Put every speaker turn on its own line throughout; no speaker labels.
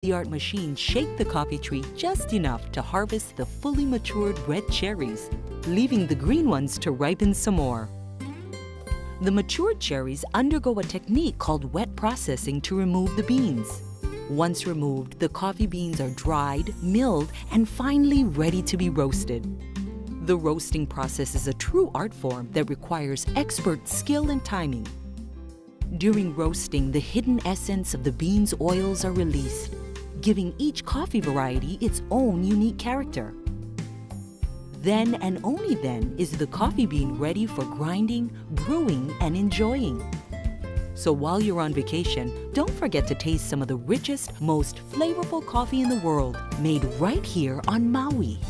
state-of-the-art machines shake the coffee tree just enough to harvest the fully matured red cherries, leaving the green ones to ripen some more. The matured cherries undergo a technique called wet processing to remove the beans. Once removed, the coffee beans are dried, milled, and finally ready to be roasted. The roasting process is a true art form that requires expert skill and timing. During roasting, the hidden essence of the beans' oils are released, giving each coffee variety its own unique character. Then and only then is the coffee bean ready for grinding, brewing, and enjoying. So while you're on vacation, don't forget to taste some of the richest, most flavorful coffee in the world, made right here on Maui.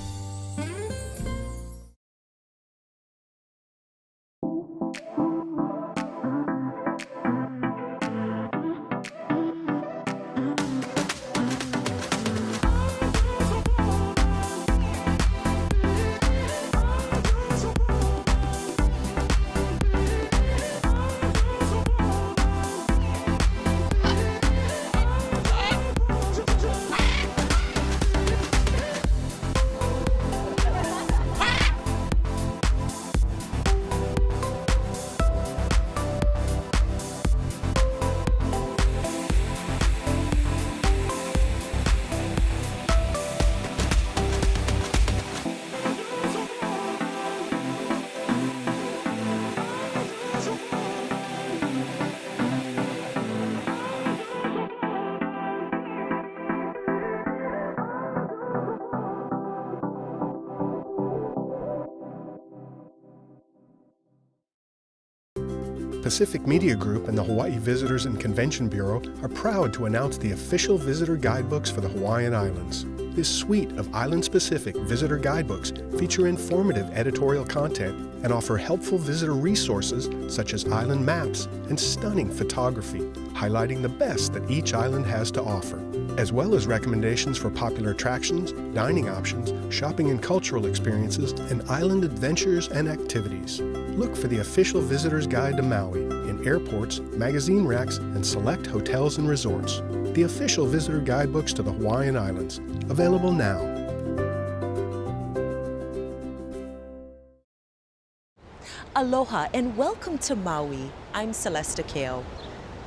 Pacific Media Group and the Hawaii Visitors and Convention Bureau are proud to announce the official visitor guidebooks for the Hawaiian Islands. This suite of island-specific visitor guidebooks feature informative editorial content and offer helpful visitor resources such as island maps and stunning photography, highlighting the best that each island has to offer, as well as recommendations for popular attractions, dining options, shopping and cultural experiences, and island adventures and activities. Look for the official Visitor's Guide to Maui in airports, magazine racks, and select hotels and resorts. The official visitor guidebooks to the Hawaiian Islands, available now.
Aloha and welcome to Maui. I'm Celeste Akeo.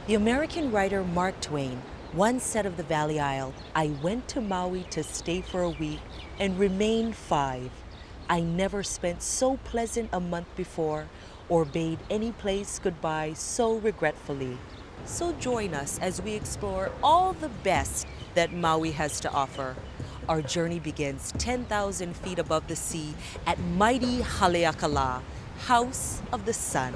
The American writer Mark Twain once said of the Valley Isle, "I went to Maui to stay for a week and remain 5. I never spent so pleasant a month before or bade any place goodbye so regretfully." So join us as we explore all the best that Maui has to offer. Our journey begins 10,000 feet above the sea at mighty Haleakala, House of the Sun.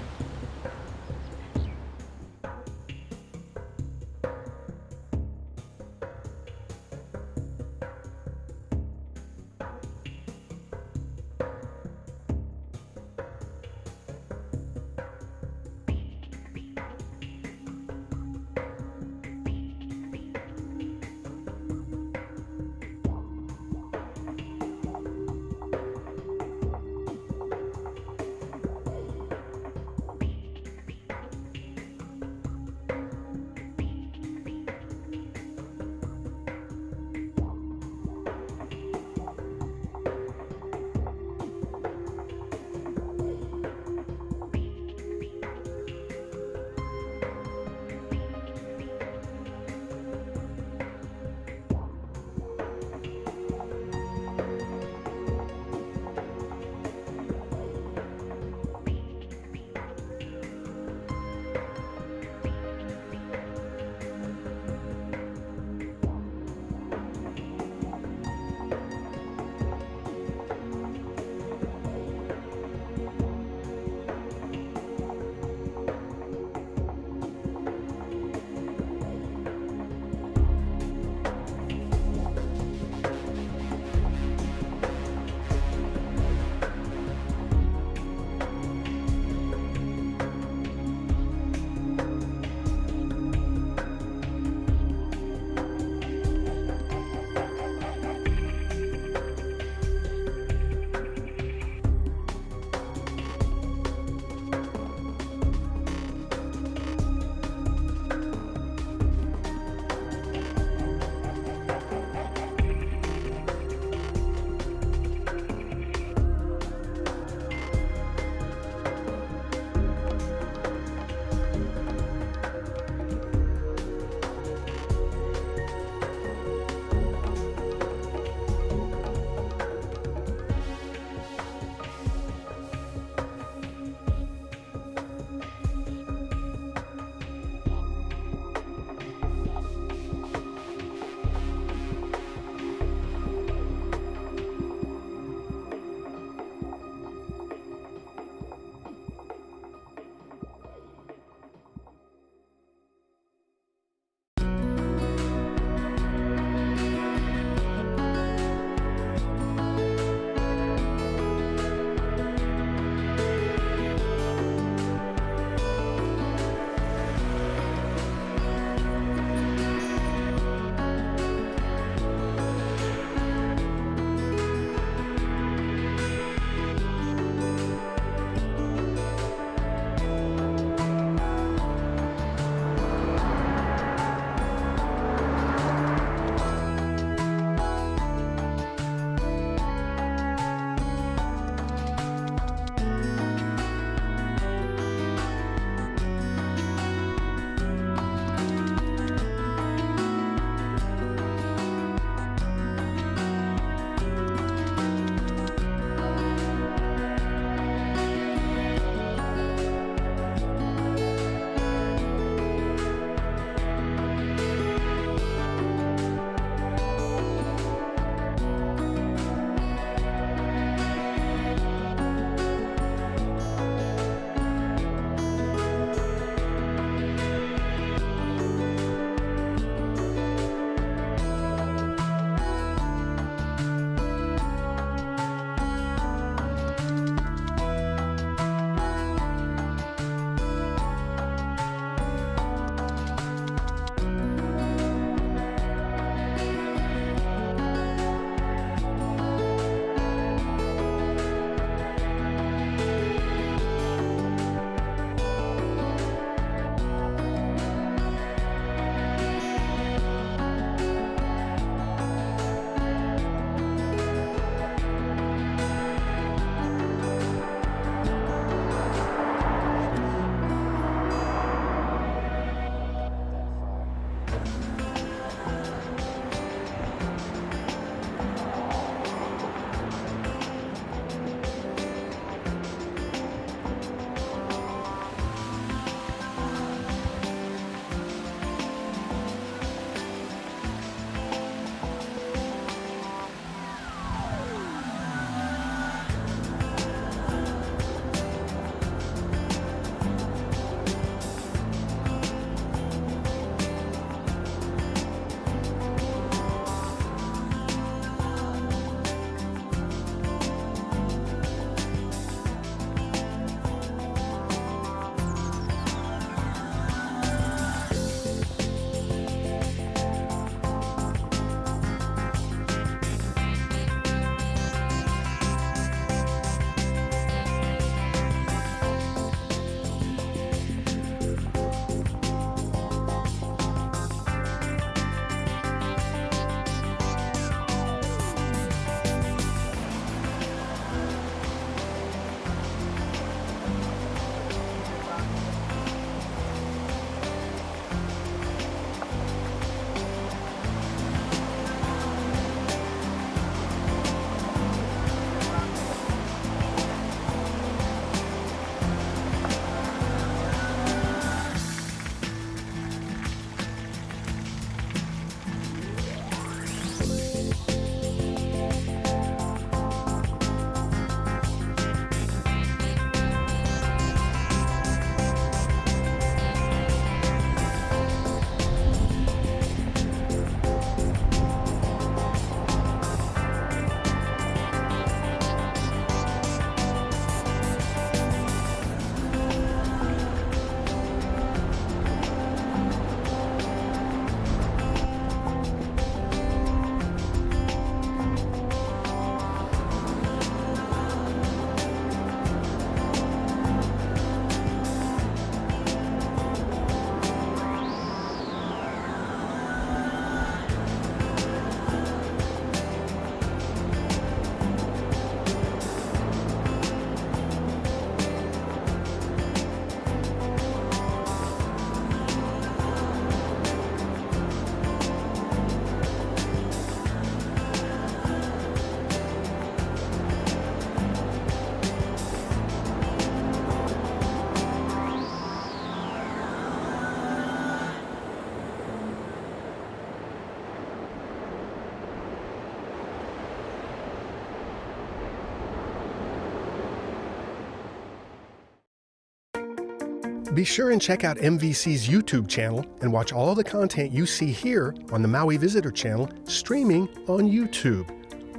Be sure and check out MVC's YouTube channel and watch all the content you see here on the Maui Visitor Channel streaming on YouTube.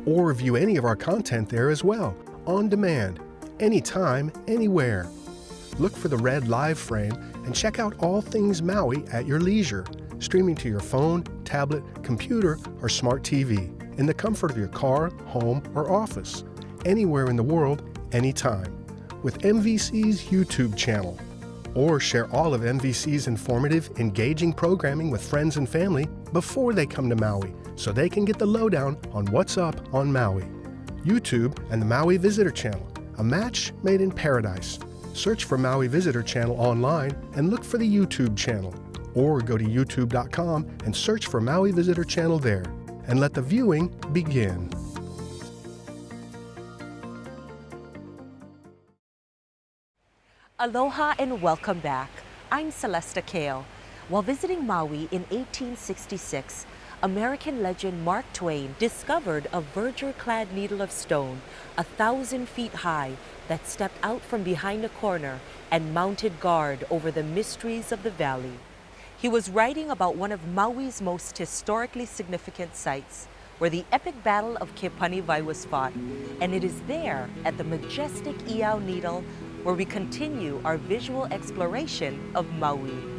Or view any of our content there as well, on demand, anytime, anywhere. Look for the red live frame and check out all things Maui at your leisure, streaming to your phone, tablet, computer, or smart TV in the comfort of your car, home, or office, anywhere in the world, anytime, with MVC's YouTube channel. Or share all of MVC's informative, engaging programming with friends and family before they come to Maui, so they can get the lowdown on what's up on Maui. YouTube and the Maui Visitor Channel, a match made in paradise. Search for Maui Visitor Channel online and look for the YouTube channel. Or go to youtube.com and search for Maui Visitor Channel there. And let the viewing begin.
Aloha and welcome back. I'm Celeste Akeo. While visiting Maui in 1866, American legend Mark Twain discovered a verdure-clad needle of stone 1,000 feet high that stepped out from behind a corner and mounted guard over the mysteries of the valley. He was writing about one of Maui's most historically significant sites, where the epic Battle of Kepanivai was fought, and it is there at the majestic Iao Needle where we continue our visual exploration of Maui.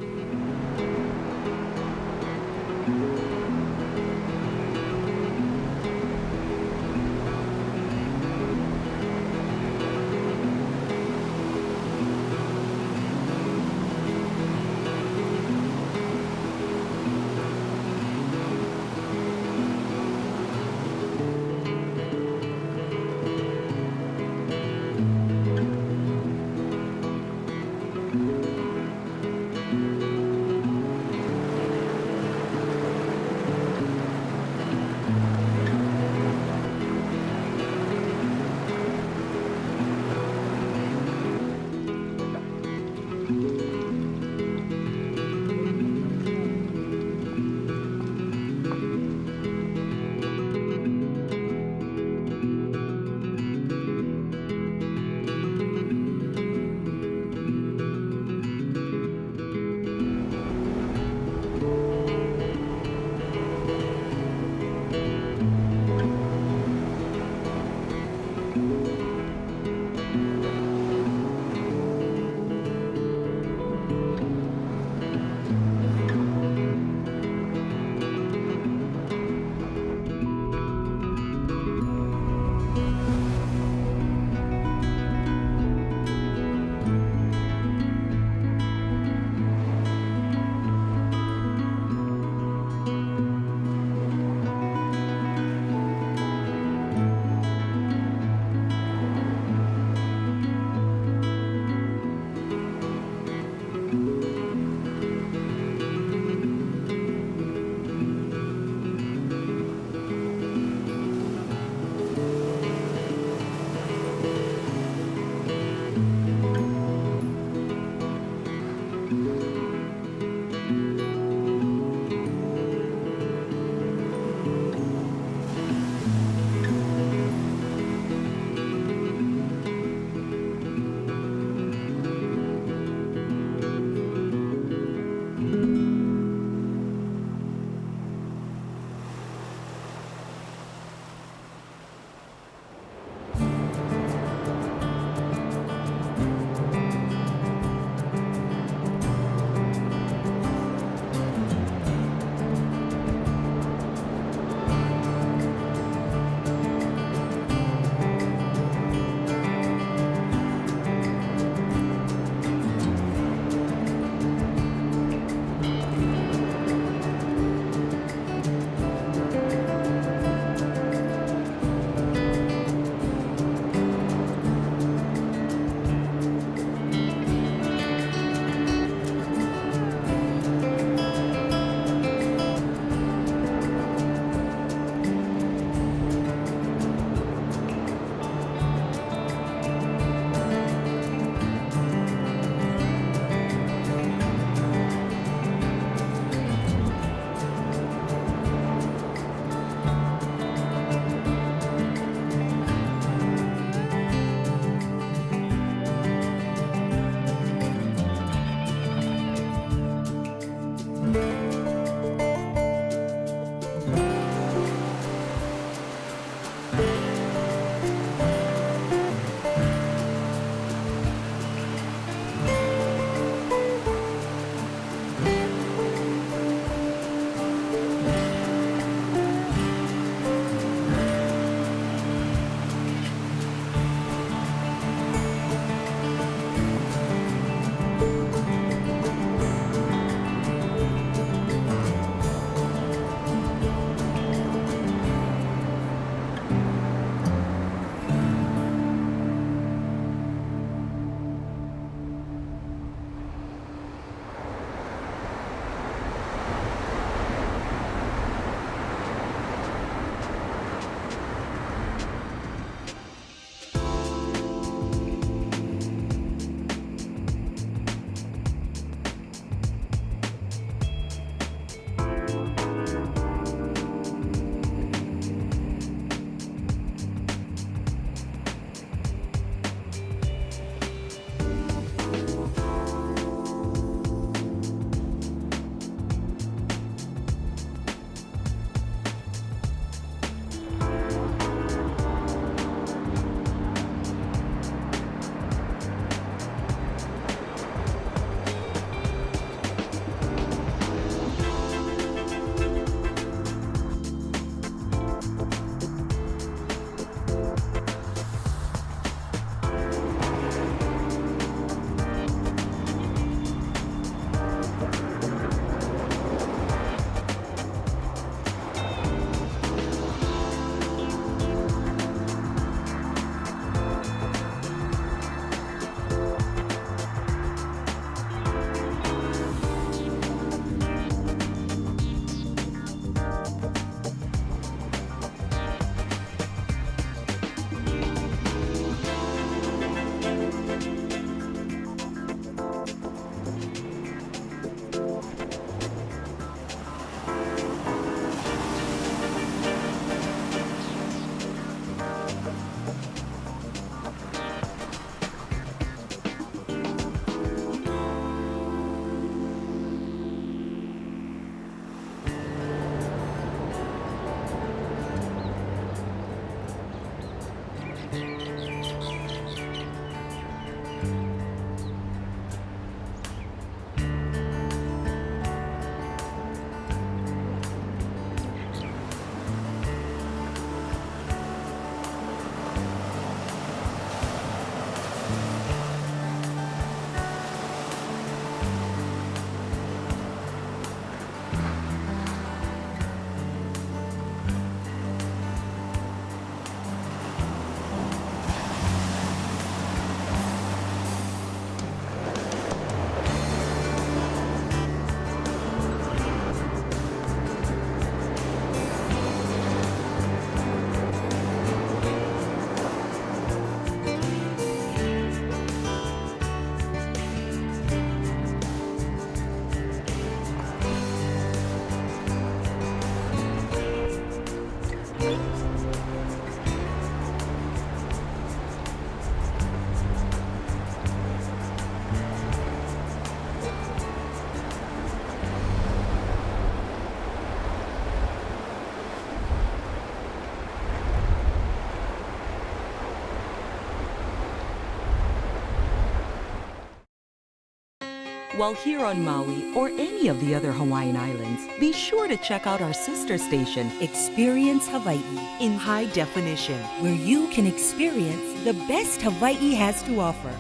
While here on Maui or any of the other Hawaiian Islands, be sure to check out our sister station,
Experience Hawaii,
in high definition.
where you can experience the best Hawaii has to offer.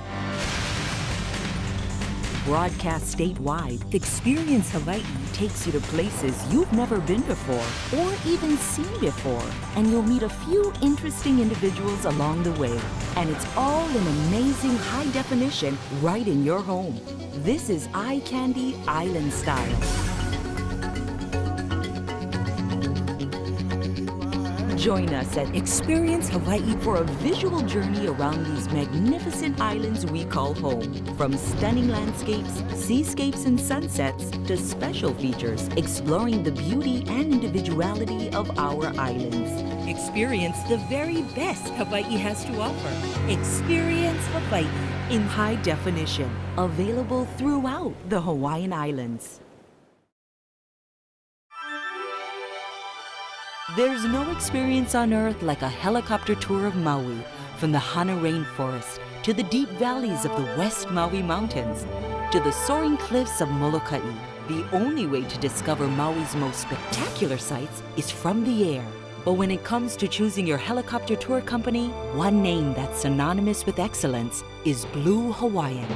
Broadcast statewide,
Experience Hawaii,
takes you to places you've never been before or even seen before. And you'll meet a few interesting individuals along the way. And it's all in amazing high definition right in your home. This is Eye Candy Island Style. Join us at
Experience Hawaii
for a visual journey around these magnificent islands we call home. From stunning landscapes, seascapes, and sunsets to special features exploring the beauty and individuality of our islands.
Experience the very best Hawaii has to offer. Experience Hawaii.
In high definition, available throughout the Hawaiian Islands. There's no experience on Earth like a helicopter tour of Maui, from the Hana rainforest to the deep valleys of the West Maui Mountains to the soaring cliffs of Molokai. The only way to discover Maui's most spectacular sights is from the air. But when it comes to choosing your helicopter tour company, one name that's synonymous with excellence is Blue Hawaiian.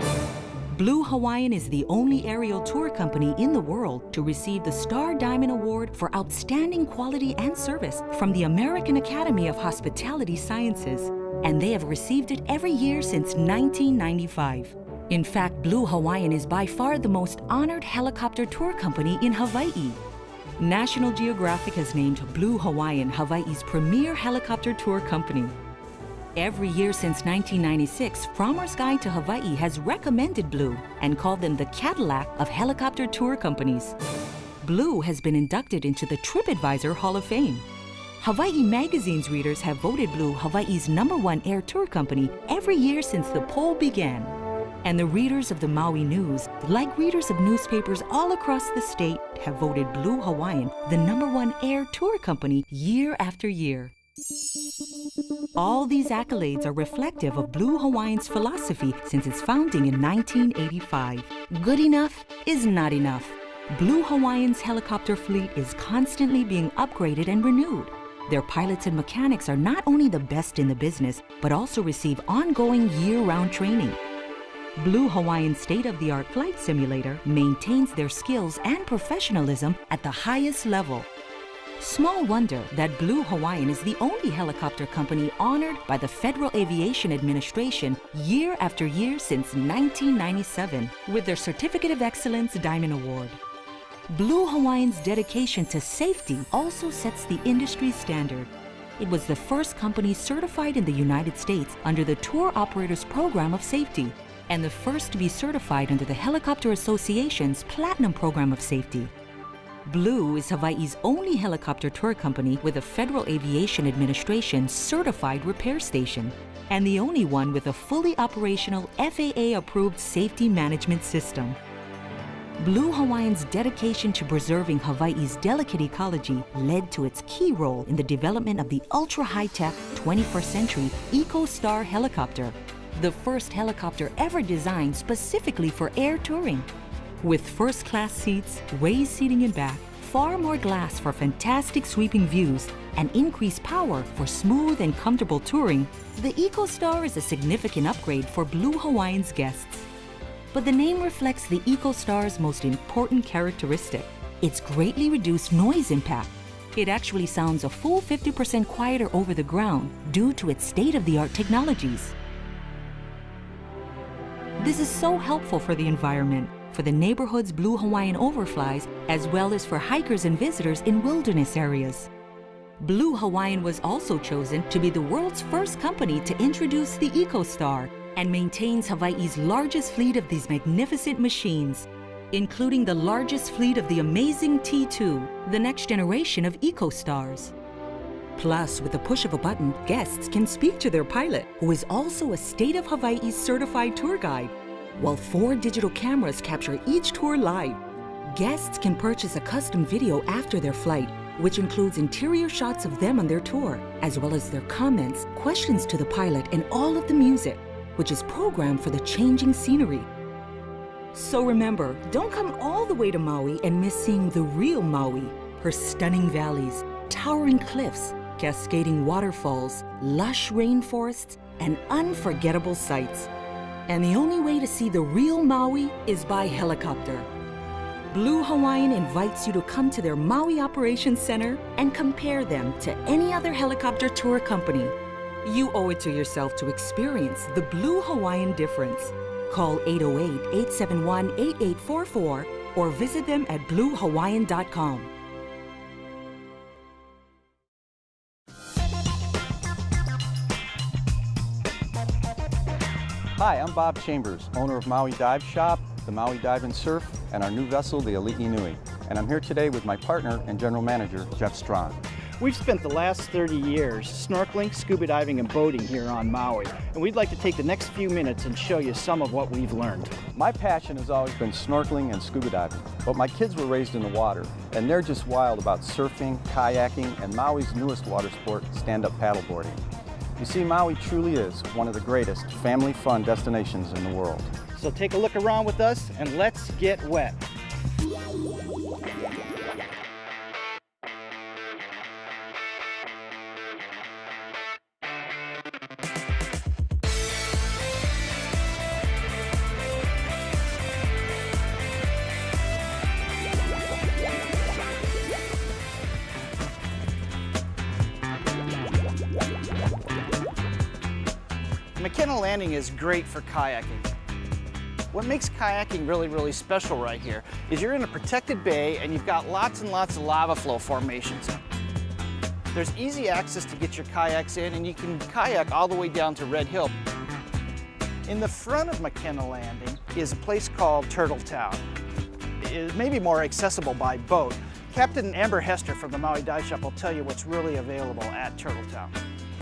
Blue Hawaiian is the only aerial tour company in the world to receive the Star Diamond Award for outstanding quality and service from the American Academy of Hospitality Sciences, and they have received it every year since 1995. In fact, Blue Hawaiian is by far the most honored helicopter tour company in Hawaii. National Geographic has named Blue Hawaiian Hawaii's premier helicopter tour company. Every year since 1996, Frommer's Guide to Hawaii has recommended Blue and called them the Cadillac of helicopter tour companies. Blue has been inducted into the TripAdvisor Hall of Fame. Hawaii Magazine's readers have voted Blue Hawaii's #1 air tour company every year since the poll began. And the readers of the Maui News, like readers of newspapers all across the state, have voted Blue Hawaiian the #1 air tour company year after year. All these accolades are reflective of Blue Hawaiian's philosophy since its founding in 1985. Good enough is not enough. Blue Hawaiian's helicopter fleet is constantly being upgraded and renewed. Their pilots and mechanics are not only the best in the business, but also receive ongoing year-round training. Blue Hawaiian's state-of-the-art flight simulator maintains their skills and professionalism at the highest level. Small wonder that Blue Hawaiian is the only helicopter company honored by the Federal Aviation Administration year after year since 1997 with their Certificate of Excellence Diamond Award. Blue Hawaiian's dedication to safety also sets the industry standard. It was the first company certified in the United States under the Tour Operators Program of Safety and the first to be certified under the Helicopter Association's Platinum Program of Safety. Blue is Hawaii's only helicopter tour company with a Federal Aviation Administration certified repair station, and the only one with a fully operational FAA-approved safety management system. Blue Hawaiian's dedication to preserving Hawaii's delicate ecology led to its key role in the development of the ultra-high-tech 21st century EcoStar helicopter, the first helicopter ever designed specifically for air touring. With first-class seats, raised seating in back, far more glass for fantastic sweeping views, and increased power for smooth and comfortable touring, the EcoStar is a significant upgrade for Blue Hawaiian's guests. But the name reflects the EcoStar's most important characteristic, its greatly reduced noise impact. It actually sounds a full 50% quieter over the ground due to its state-of-the-art technologies. This is so helpful for the environment, for the neighborhoods Blue Hawaiian overflies, as well as for hikers and visitors in wilderness areas. Blue Hawaiian was also chosen to be the world's first company to introduce the EcoStar and maintains Hawaii's largest fleet of these magnificent machines, including the largest fleet of the amazing T2, the next generation of EcoStars. Plus, with the push of a button, guests can speak to their pilot, who is also a State of Hawaii certified tour guide, while 4 digital cameras capture each tour live. Guests can purchase a custom video after their flight, which includes interior shots of them on their tour, as well as their comments, questions to the pilot, and all of the music, which is programmed for the changing scenery. So remember, don't come all the way to Maui and miss seeing the real Maui, her stunning valleys, towering cliffs, cascading waterfalls, lush rainforests, and unforgettable sights. And the only way to see the real Maui is by helicopter. Blue Hawaiian invites you to come to their Maui Operations Center and compare them to any other helicopter tour company. You owe it to yourself to experience the Blue Hawaiian difference. Call 808-871-8844 or visit them at bluehawaiian.com.
Hi, I'm Bob Chambers, owner of Maui Dive Shop, the Maui Dive and Surf, and our new vessel, the Ali'i Nui. And I'm here today with my partner and general manager, Jeff Strawn.
We've spent the last 30 years snorkeling, scuba diving, and boating here on Maui, and we'd like to take the next few minutes and show you some of what we've learned.
My passion has always been snorkeling and scuba diving, but my kids were raised in the water, and they're just wild about surfing, kayaking, and Maui's newest water sport, stand-up paddleboarding. You see, Maui truly is one of the greatest family fun destinations in the world.
So take a look around with us and let's get wet. McKenna Landing is great for kayaking. What makes kayaking really special right here is you're in a protected bay and you've got lots and lots of lava flow formations. There's easy access to get your kayaks in, and you can kayak all the way down to Red Hill. In the front of McKenna Landing is a place called Turtle Town. It may be more accessible by boat. Captain Amber Hester from the Maui Dive Shop will tell you what's really available at Turtle Town.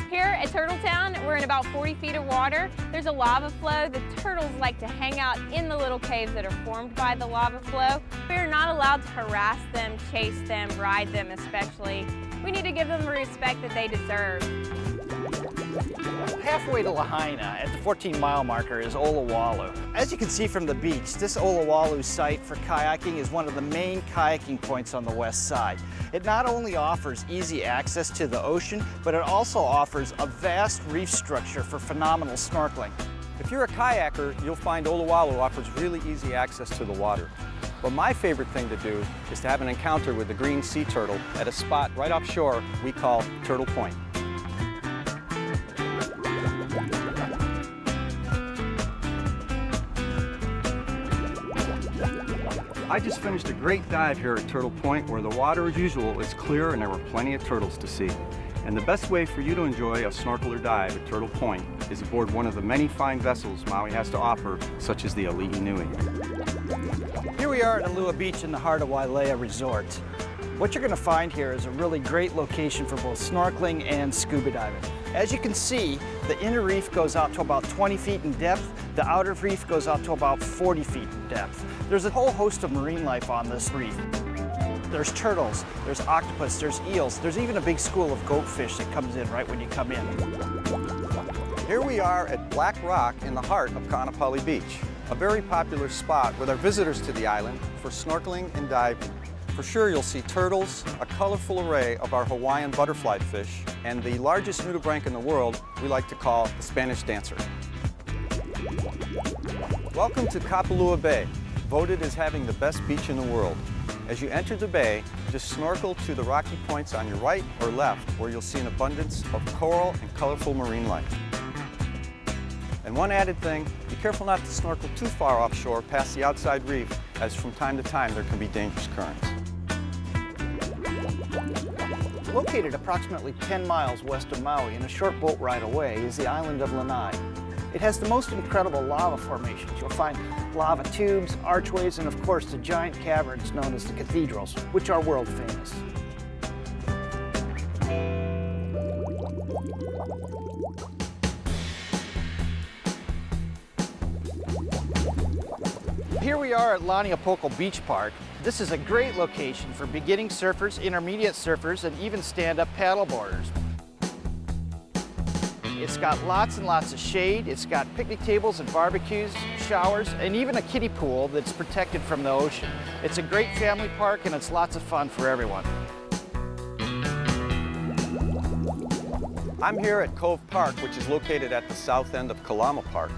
Here at Turtle Town, we're in about 40 feet of water. There's a lava flow. The turtles like to hang out in the little caves that are formed by the lava flow. We're not allowed to harass them, chase them, ride them especially. We need to give them the respect that they deserve.
Halfway to Lahaina at the 14-mile marker is Olowalu. As you can see from the beach, this Olowalu site for kayaking is one of the main kayaking points on the west side. It not only offers easy access to the ocean, but it also offers a vast reef structure for phenomenal snorkeling.
If you're a kayaker, you'll find Olowalu offers really easy access to the water. But my favorite thing to do is to have an encounter with the green sea turtle at a spot right offshore we call Turtle Point. I just finished a great dive here at Turtle Point, where the water, as usual, is clear and there were plenty of turtles to see. And the best way for you to enjoy a snorkel or dive at Turtle Point is aboard one of the many fine vessels Maui has to offer, such as the Ali'i Nui.
Here we are at Alua Beach in the heart of Wailea Resort. What you're going to find here is a really great location for both snorkeling and scuba diving. As you can see, the inner reef goes out to about 20 feet in depth. The outer reef goes out to about 40 feet in depth. There's a whole host of marine life on this reef. There's turtles, there's octopus, there's eels, there's even a big school of goatfish that comes in right when you come in.
Here we are at Black Rock in the heart of Kaanapali Beach, a very popular spot with our visitors to the island for snorkeling and diving. For sure, you'll see turtles, a colorful array of our Hawaiian butterfly fish, and the largest nudibranch in the world we like to call the Spanish dancer. Welcome to Kapalua Bay, voted as having the best beach in the world. As you enter the bay, just snorkel to the rocky points on your right or left, where you'll see an abundance of coral and colorful marine life. And one added thing, be careful not to snorkel too far offshore past the outside reef, as from time to time there can be dangerous currents.
Located approximately 10 miles west of Maui and a short boat ride away is the island of Lanai. It has the most incredible lava formations. You'll find lava tubes, archways, and of course the giant caverns known as the cathedrals, which are world famous. Here we are at Laniapoko Beach Park. This is a great location for beginning surfers, intermediate surfers, and even stand-up paddleboarders. It's got lots and lots of shade. It's got picnic tables and barbecues, showers, and even a kiddie pool that's protected from the ocean. It's a great family park and it's lots of fun for everyone.
I'm here at Cove Park, which is located at the south end of Kalama Park.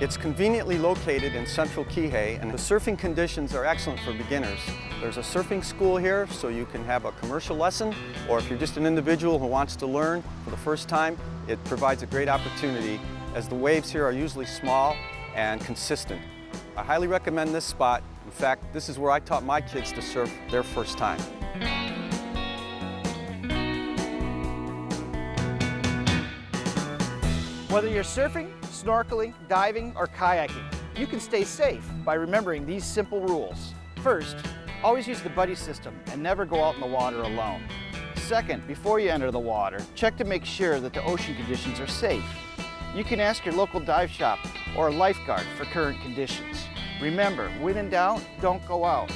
It's conveniently located in central Kihei, and the surfing conditions are excellent for beginners. There's a surfing school here, so you can have a commercial lesson, or if you're just an individual who wants to learn for the first time, it provides a great opportunity, as the waves here are usually small and consistent. I highly recommend this spot. In fact, this is where I taught my kids to surf their first time.
Whether you're surfing, snorkeling, diving, or kayaking, you can stay safe by remembering these simple rules. First, always use the buddy system and never go out in the water alone. Second, before you enter the water, check to make sure that the ocean conditions are safe. You can ask your local dive shop or a lifeguard for current conditions. Remember, when in doubt, don't go out.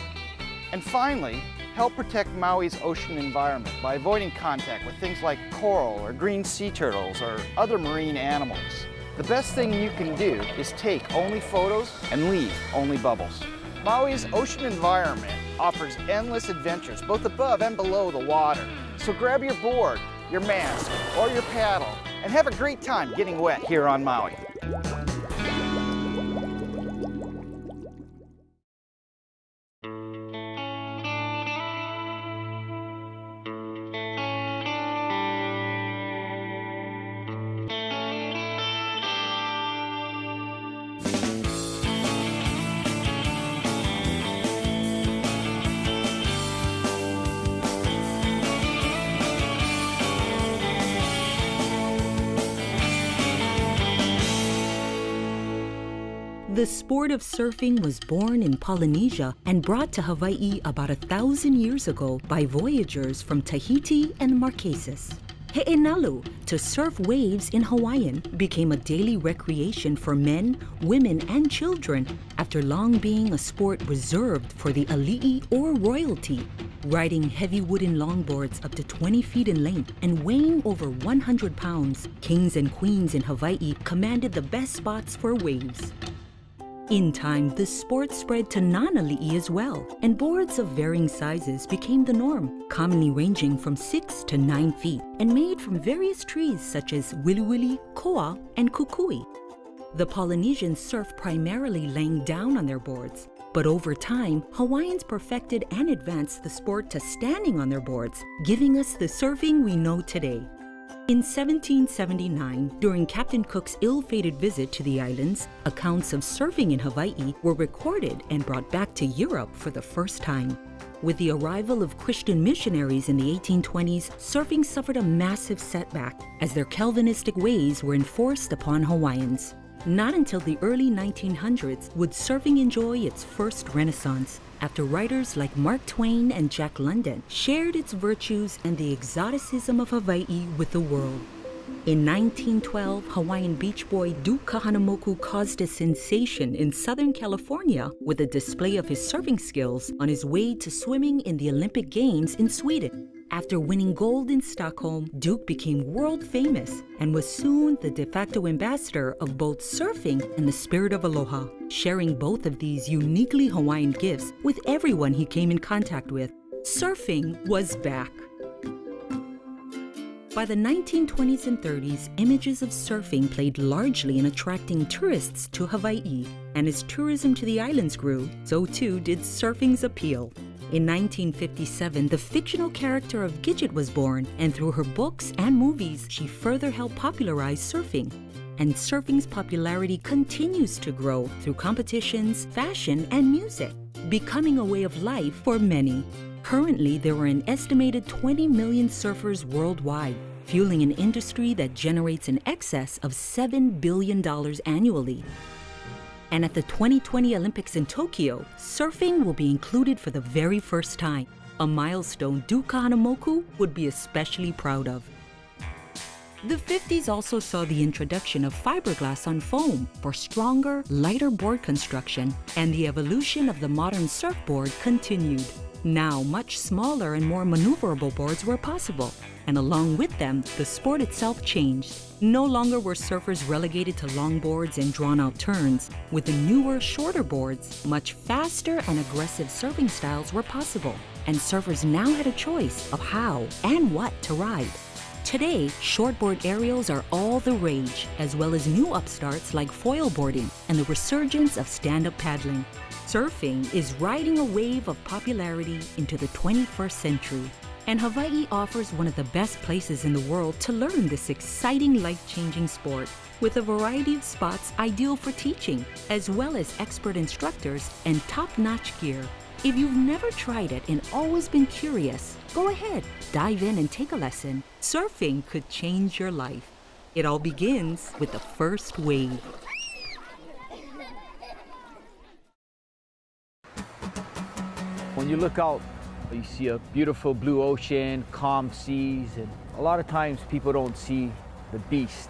And finally, help protect Maui's ocean environment by avoiding contact with things like coral or green sea turtles or other marine animals. The best thing you can do is take only photos and leave only bubbles. Maui's ocean environment offers endless adventures both above and below the water. So grab your board, your mask, or your paddle and have a great time getting wet here on Maui.
The sport of surfing was born in Polynesia and brought to Hawaii about 1,000 years ago by voyagers from Tahiti and Marquesas. He'enalu, to surf waves in Hawaiian, became a daily recreation for men, women, and children after long being a sport reserved for the ali'i or royalty. Riding heavy wooden longboards up to 20 feet in length and weighing over 100 pounds, kings and queens in Hawaii commanded the best spots for waves. In time, the sport spread to non-ali'i as well, and boards of varying sizes became the norm, commonly ranging from 6 to 9 feet, and made from various trees such as wiliwili, koa, and kukui. The Polynesians surfed primarily laying down on their boards, but over time, Hawaiians perfected and advanced the sport to standing on their boards, giving us the surfing we know today. In 1779, during Captain Cook's ill-fated visit to the islands, accounts of surfing in Hawaii were recorded and brought back to Europe for the first time. With the arrival of Christian missionaries in the 1820s, surfing suffered a massive setback as their Calvinistic ways were enforced upon Hawaiians. Not until the early 1900s would surfing enjoy its first renaissance, after writers like Mark Twain and Jack London shared its virtues and the exoticism of Hawaii with the world. In 1912, Hawaiian beach boy Duke Kahanamoku caused a sensation in Southern California with a display of his surfing skills on his way to swimming in the Olympic Games in Sweden. After winning gold in Stockholm, Duke became world famous and was soon the de facto ambassador of both surfing and the spirit of aloha, sharing both of these uniquely Hawaiian gifts with everyone he came in contact with. Surfing was back. By the 1920s and 30s, images of surfing played largely in attracting tourists to Hawaii, and as tourism to the islands grew, so too did surfing's appeal. In 1957, the fictional character of Gidget was born, and through her books and movies, she further helped popularize surfing. And surfing's popularity continues to grow through competitions, fashion, and music, becoming a way of life for many. Currently, there are an estimated 20 million surfers worldwide, fueling an industry that generates in excess of $7 billion annually. And at the 2020 Olympics in Tokyo, surfing will be included for the very first time, a milestone Duke Kahanamoku would be especially proud of. The 50s also saw the introduction of fiberglass on foam for stronger, lighter board construction, and the evolution of the modern surfboard continued. Now, much smaller and more maneuverable boards were possible, and along with them, the sport itself changed. No longer were surfers relegated to longboards and drawn-out turns. With the newer, shorter boards, much faster and aggressive surfing styles were possible, and surfers now had a choice of how and what to ride. Today, shortboard aerials are all the rage, as well as new upstarts like foil boarding and the resurgence of stand-up paddling. Surfing is riding a wave of popularity into the 21st century, and Hawaii offers one of the best places in the world to learn this exciting, life-changing sport, with a variety of spots ideal for teaching, as well as expert instructors and top-notch gear. If you've never tried it and always been curious, go ahead, dive in and take a lesson. Surfing could change your life. It all begins with the first wave.
When you look out You see a beautiful blue ocean, calm seas, and a lot of times people don't see the beast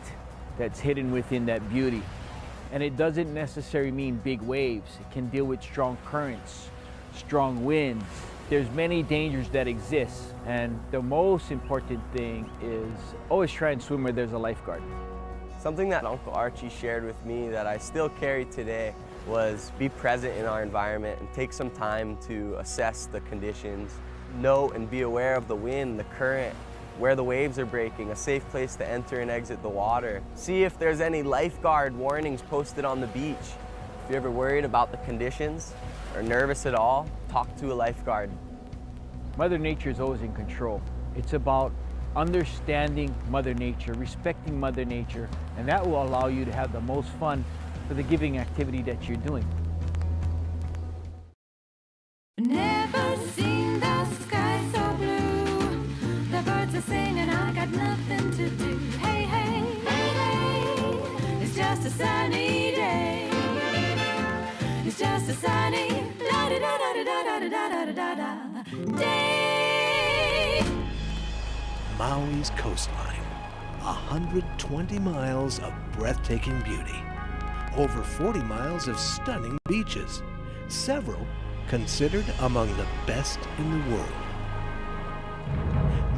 that's hidden within that beauty. And it doesn't necessarily mean big waves. It can deal with strong currents, strong winds. There's many dangers that exist, and the most important thing is always try and swim where there's a lifeguard.
Something that Uncle Archie shared with me that I still carry today was be present in our environment and take some time to assess the conditions. Note and be aware of the wind, the current, where the waves are breaking, a safe place to enter and exit the water. See if there's any lifeguard warnings posted on the beach. If you're ever worried about the conditions or nervous at all, talk to a lifeguard.
Mother Nature is always in control. It's about understanding Mother Nature, respecting Mother Nature, and that will allow you to have the most fun for the giving activity that you're doing.
Never seen the sky so blue. The birds are singing, I got nothing to do. Hey, hey, hey, hey. It's just a sunny day. It's just a sunny da-da-da-da-da-da-da-da-da-da day.
Maui's coastline, 120 miles of breathtaking beauty, over 40 miles of stunning beaches, several considered among the best in the world.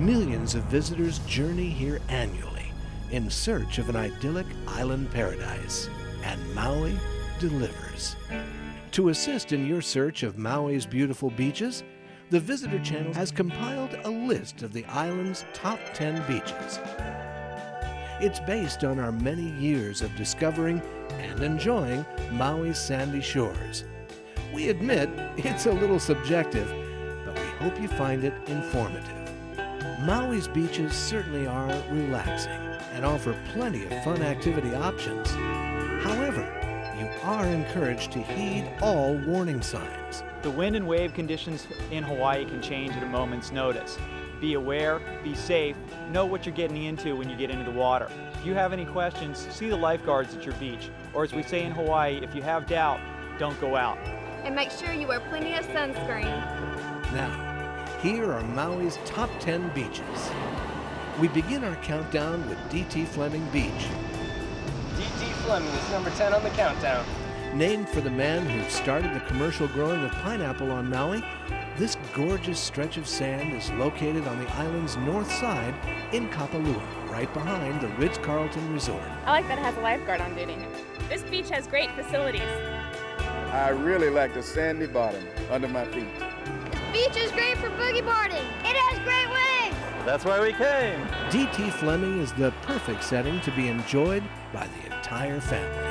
Millions of visitors journey here annually in search of an idyllic island paradise, and Maui delivers. To assist in your search of Maui's beautiful beaches, the Visitor Channel has compiled a list of the island's top 10 beaches. It's based on our many years of discovering and enjoying Maui's sandy shores. We admit it's a little subjective, but we hope you find it informative. Maui's beaches certainly are relaxing and offer plenty of fun activity options. However, you are encouraged to heed all warning signs.
The wind and wave conditions in Hawaii can change at a moment's notice. Be aware, be safe, know what you're getting into when you get into the water. If you have any questions, see the lifeguards at your beach. Or as we say in Hawaii, if you have doubt, don't go out.
And make sure you wear plenty of sunscreen.
Now, here are Maui's top 10 beaches. We begin our countdown with D.T. Fleming Beach.
D.T. Fleming is number 10 on the countdown.
Named for the man who started the commercial growing of pineapple on Maui, this gorgeous stretch of sand is located on the island's north side in Kapalua, right behind the Ritz-Carlton Resort.
I like that it has a lifeguard on duty. This beach has great facilities.
I really like the sandy bottom under my feet.
This beach is great for boogie boarding. It has great waves.
That's why we came.
D.T. Fleming is the perfect setting to be enjoyed by the entire family.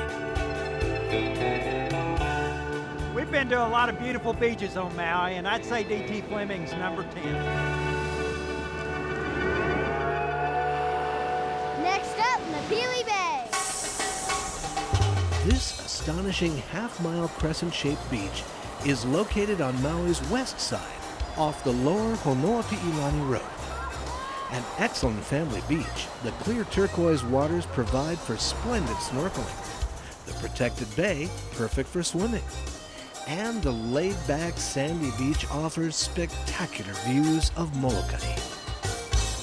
We've been to a lot of beautiful beaches on Maui, and I'd say D.T. Fleming's number 10.
Next up, Napili Bay.
This astonishing half-mile crescent-shaped beach is located on Maui's west side, off the lower Honoapi'ilani Road. An excellent family beach, the clear turquoise waters provide for splendid snorkeling. The protected bay, perfect for swimming. And the laid-back sandy beach offers spectacular views of Molokai.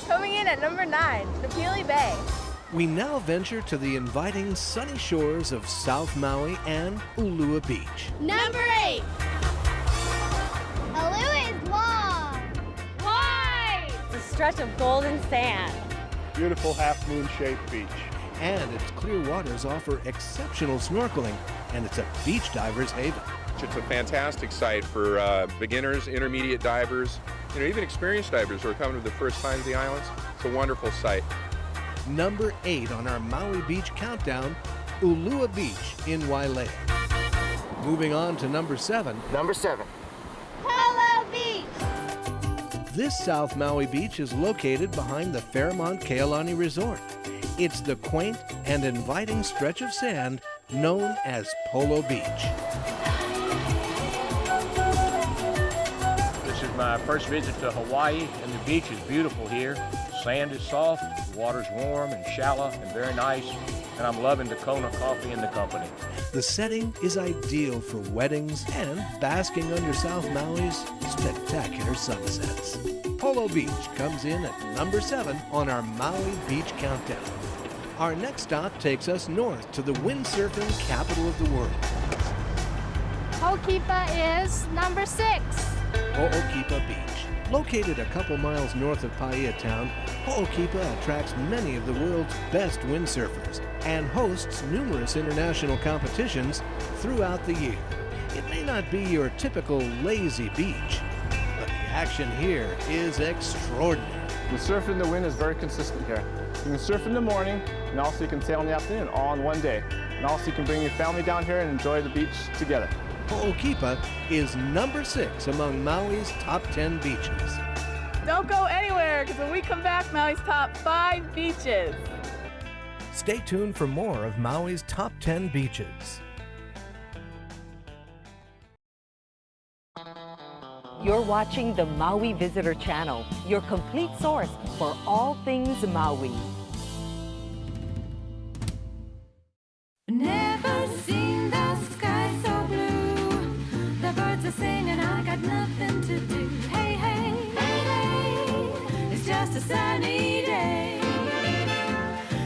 Coming in at number 9, Napili Bay.
We now venture to the inviting sunny shores of South Maui and Ulua Beach.
Number 8. Ulua is long.
Wide. It's a stretch of golden sand.
Beautiful half-moon-shaped beach.
And its clear waters offer exceptional snorkeling, and it's a beach diver's haven.
It's a fantastic site for beginners, intermediate divers, even experienced divers who are coming for the first time to the islands. It's a wonderful site.
Number 8 on our Maui Beach countdown, Ulua Beach in Wailea. Moving on to number 7.
Number 7.
Hello Beach.
This South Maui beach is located behind the Fairmont Kealani Resort. It's the quaint and inviting stretch of sand known as Polo Beach.
This is my first visit to Hawaii, and the beach is beautiful here. sand is soft, the water's warm and shallow and very nice, and I'm loving the Kona coffee and the company.
The setting is ideal for weddings and basking under South Maui's spectacular sunsets. Polo Beach comes in at number 7 on our Maui Beach Countdown. Our next stop takes us north to the windsurfing capital of the world.
Ho'okipa is number 6.
Ho'okipa Beach. Located a couple miles north of Paia Town, Ho'okipa attracts many of the world's best windsurfers and hosts numerous international competitions throughout the year. It may not be your typical lazy beach, but the action here is extraordinary.
The surf in the wind is very consistent here. You can surf in the morning, and also you can sail in the afternoon, all in one day. And also you can bring your family down here and enjoy the beach together.
Ho'okipa is number 6 among Maui's top 10 beaches.
Don't go anywhere, because when we come back, Maui's top 5 beaches.
Stay tuned for more of Maui's top 10 beaches.
You're watching the Maui Visitor Channel, your complete source for all things Maui.
Never seen the sky so blue. The birds are singing, I got nothing to do. Hey, hey, hey, hey. It's just a sunny day.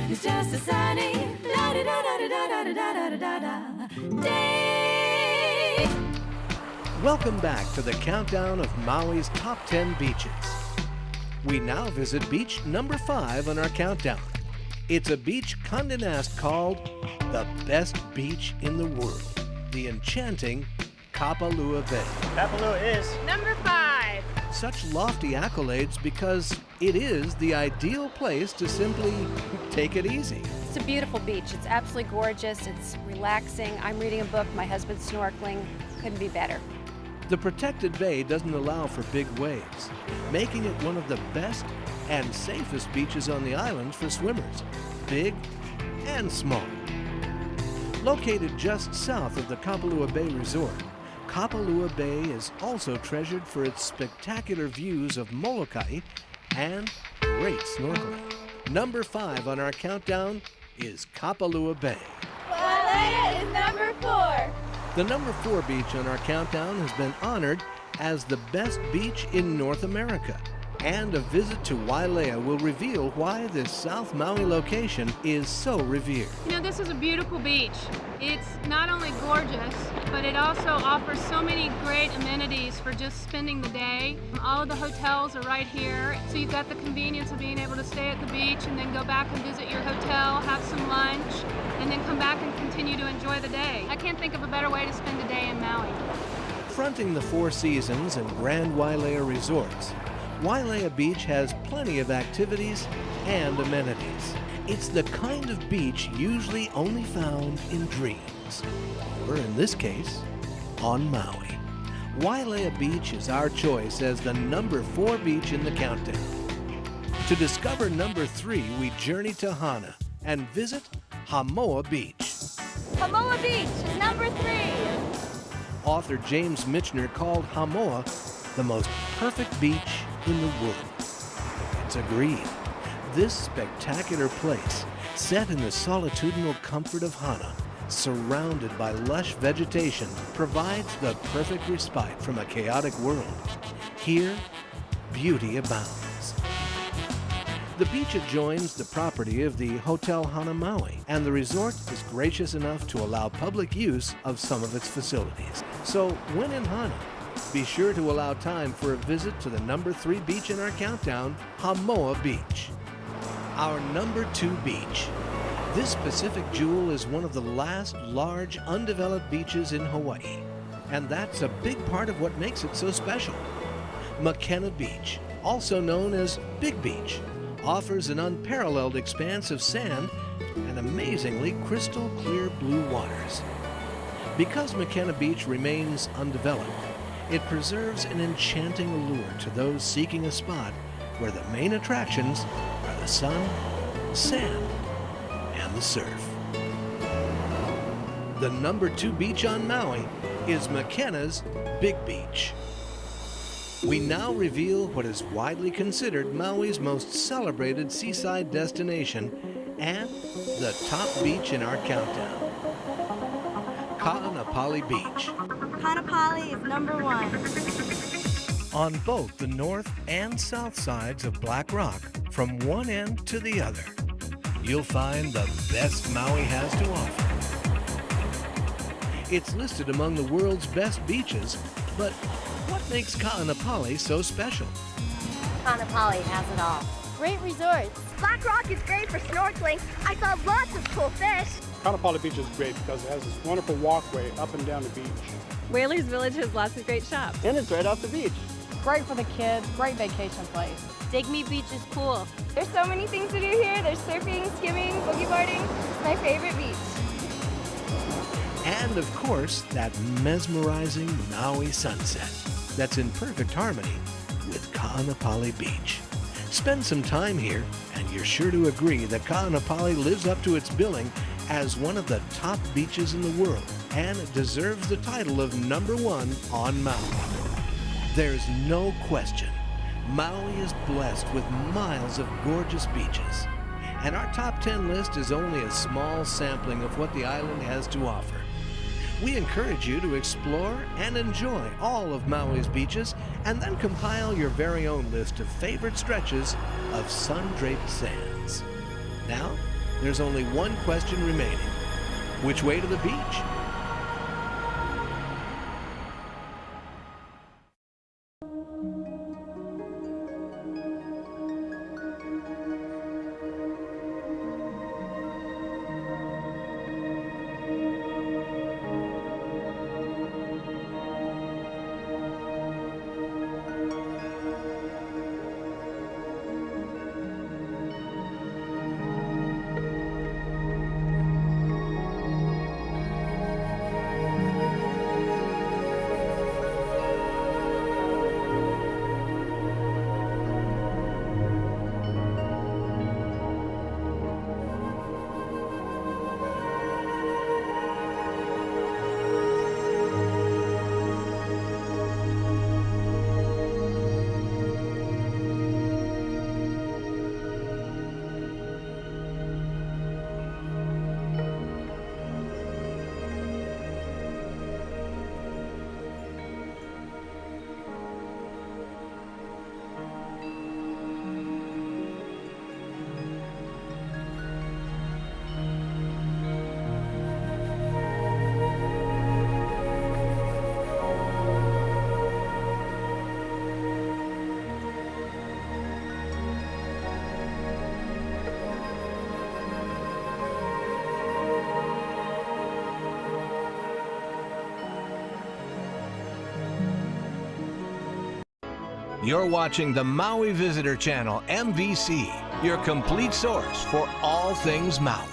It's just a sunny la-da-da-da-da-da-da-da-da-da day.
Welcome back to the countdown of Maui's top 10 beaches. We now visit beach number 5 on our countdown. It's a beach Condé Nast called the best beach in the world, the enchanting Kapalua Bay.
Kapalua is
number 5.
Such lofty accolades because it is the ideal place to simply take it easy.
It's a beautiful beach. It's absolutely gorgeous. It's relaxing. I'm reading a book. My husband's snorkeling. Couldn't be better.
The protected bay doesn't allow for big waves, making it one of the best and safest beaches on the island for swimmers, big and small. Located just south of the Kapalua Bay Resort, Kapalua Bay is also treasured for its spectacular views of Molokai and great snorkeling. Number 5 on our countdown is Kapalua Bay.
Wailea is number 4.
The number 4 beach on our countdown has been honored as the best beach in North America. And a visit to Wailea will reveal why this South Maui location is so revered.
You know, this is a beautiful beach. It's not only gorgeous, but it also offers so many great amenities for just spending the day. All of the hotels are right here, so you've got the convenience of being able to stay at the beach and then go back and visit your hotel, have some lunch, and then come back and continue to enjoy the day. I can't think of a better way to spend a day in Maui.
Fronting the Four Seasons and Grand Wailea resorts, Wailea Beach has plenty of activities and amenities. It's the kind of beach usually only found in dreams, or in this case, on Maui. Wailea Beach is our choice as the number 4 beach in the countdown. To discover number 3, we journey to Hana and visit Hamoa Beach.
Hamoa Beach is number 3.
Author James Michener called Hamoa the most perfect beach in the world. It's agreed. This spectacular place, set in the solitudinal comfort of Hana, surrounded by lush vegetation, provides the perfect respite from a chaotic world. Here, beauty abounds. The beach adjoins the property of the Hotel Hana Maui, and the resort is gracious enough to allow public use of some of its facilities. So, when in Hana, be sure to allow time for a visit to the number 3 beach in our countdown, Hamoa Beach. Our number 2 beach. This Pacific jewel is one of the last large undeveloped beaches in Hawaii, and that's a big part of what makes it so special. Makena Beach, also known as Big Beach, offers an unparalleled expanse of sand and amazingly crystal clear blue waters. Because Makena Beach remains undeveloped, it preserves an enchanting allure to those seeking a spot where the main attractions are the sun, sand, and the surf. The number 2 beach on Maui is Makena's Big Beach. We now reveal what is widely considered Maui's most celebrated seaside destination and the top beach in our countdown. Ka'anapali Beach.
Ka'anapali is #1.
On both the north and south sides of Black Rock, from one end to the other, you'll find the best Maui has to offer. It's listed among the world's best beaches, but what makes Ka'anapali so special?
Ka'anapali has it all. Great resorts. Black Rock is great for snorkeling. I saw lots of cool fish.
Ka'anapali Beach is great because it has this wonderful walkway up and down the beach.
Whalers Village has lots of great shops.
And it's right off the beach.
Great for the kids, great vacation place.
Digme Beach is cool.
There's so many things to do here. There's surfing, skimming, boogie boarding. It's my favorite beach.
And of course, that mesmerizing Maui sunset that's in perfect harmony with Ka'anapali Beach. Spend some time here, and you're sure to agree that Ka'anapali lives up to its billing as one of the top beaches in the world and deserves the title of #1 on Maui. There's no question, Maui is blessed with miles of gorgeous beaches. And our top 10 list is only a small sampling of what the island has to offer. We encourage you to explore and enjoy all of Maui's beaches and then compile your very own list of favorite stretches of sun-draped sands. Now, there's only one question remaining. Which way to the beach? You're watching the Maui Visitor Channel, MVC, your complete source for all things Maui.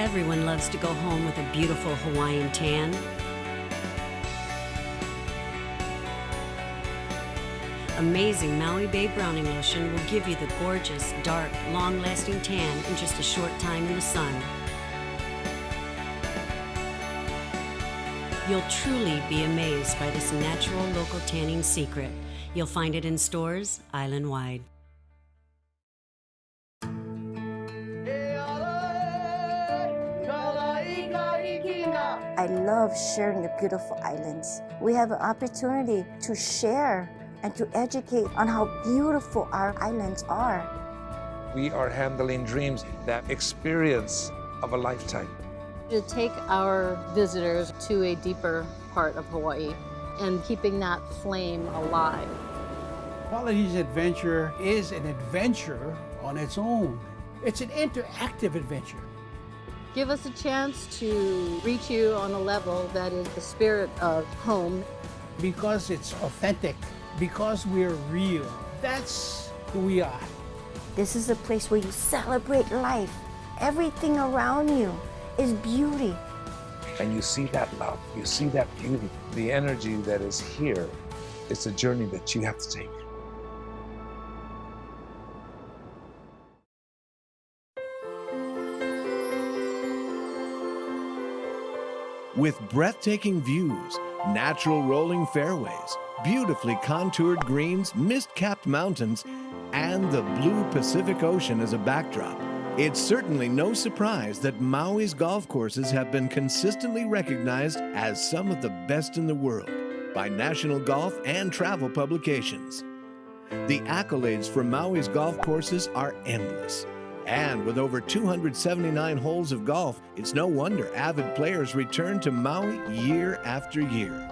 Everyone loves to go home with a beautiful Hawaiian tan. Amazing Maui Bay Browning Lotion will give you the gorgeous, dark, long-lasting tan in just a short time in the sun. You'll truly be amazed by this natural local tanning secret. You'll find it in stores island-wide.
I love sharing the beautiful islands. We have an opportunity to share and to educate on how beautiful our islands are.
We are handling dreams, that experience of a lifetime.
To take our visitors to a deeper part of Hawaii and keeping that flame alive.
Quality's Adventure is an adventure on its own. It's an interactive adventure.
Give us a chance to reach you on a level that is the spirit of home.
Because it's authentic, because we're real. That's who we are.
This is a place where you celebrate life. Everything around you is beauty.
And you see that love, you see that beauty, the energy that is here. It's a journey that you have to take.
With breathtaking views, natural rolling fairways, beautifully contoured greens, mist-capped mountains, and the blue Pacific Ocean as a backdrop, it's certainly no surprise that Maui's golf courses have been consistently recognized as some of the best in the world by national golf and travel publications. The accolades for Maui's golf courses are endless. And with over 279 holes of golf, it's no wonder avid players return to Maui year after year.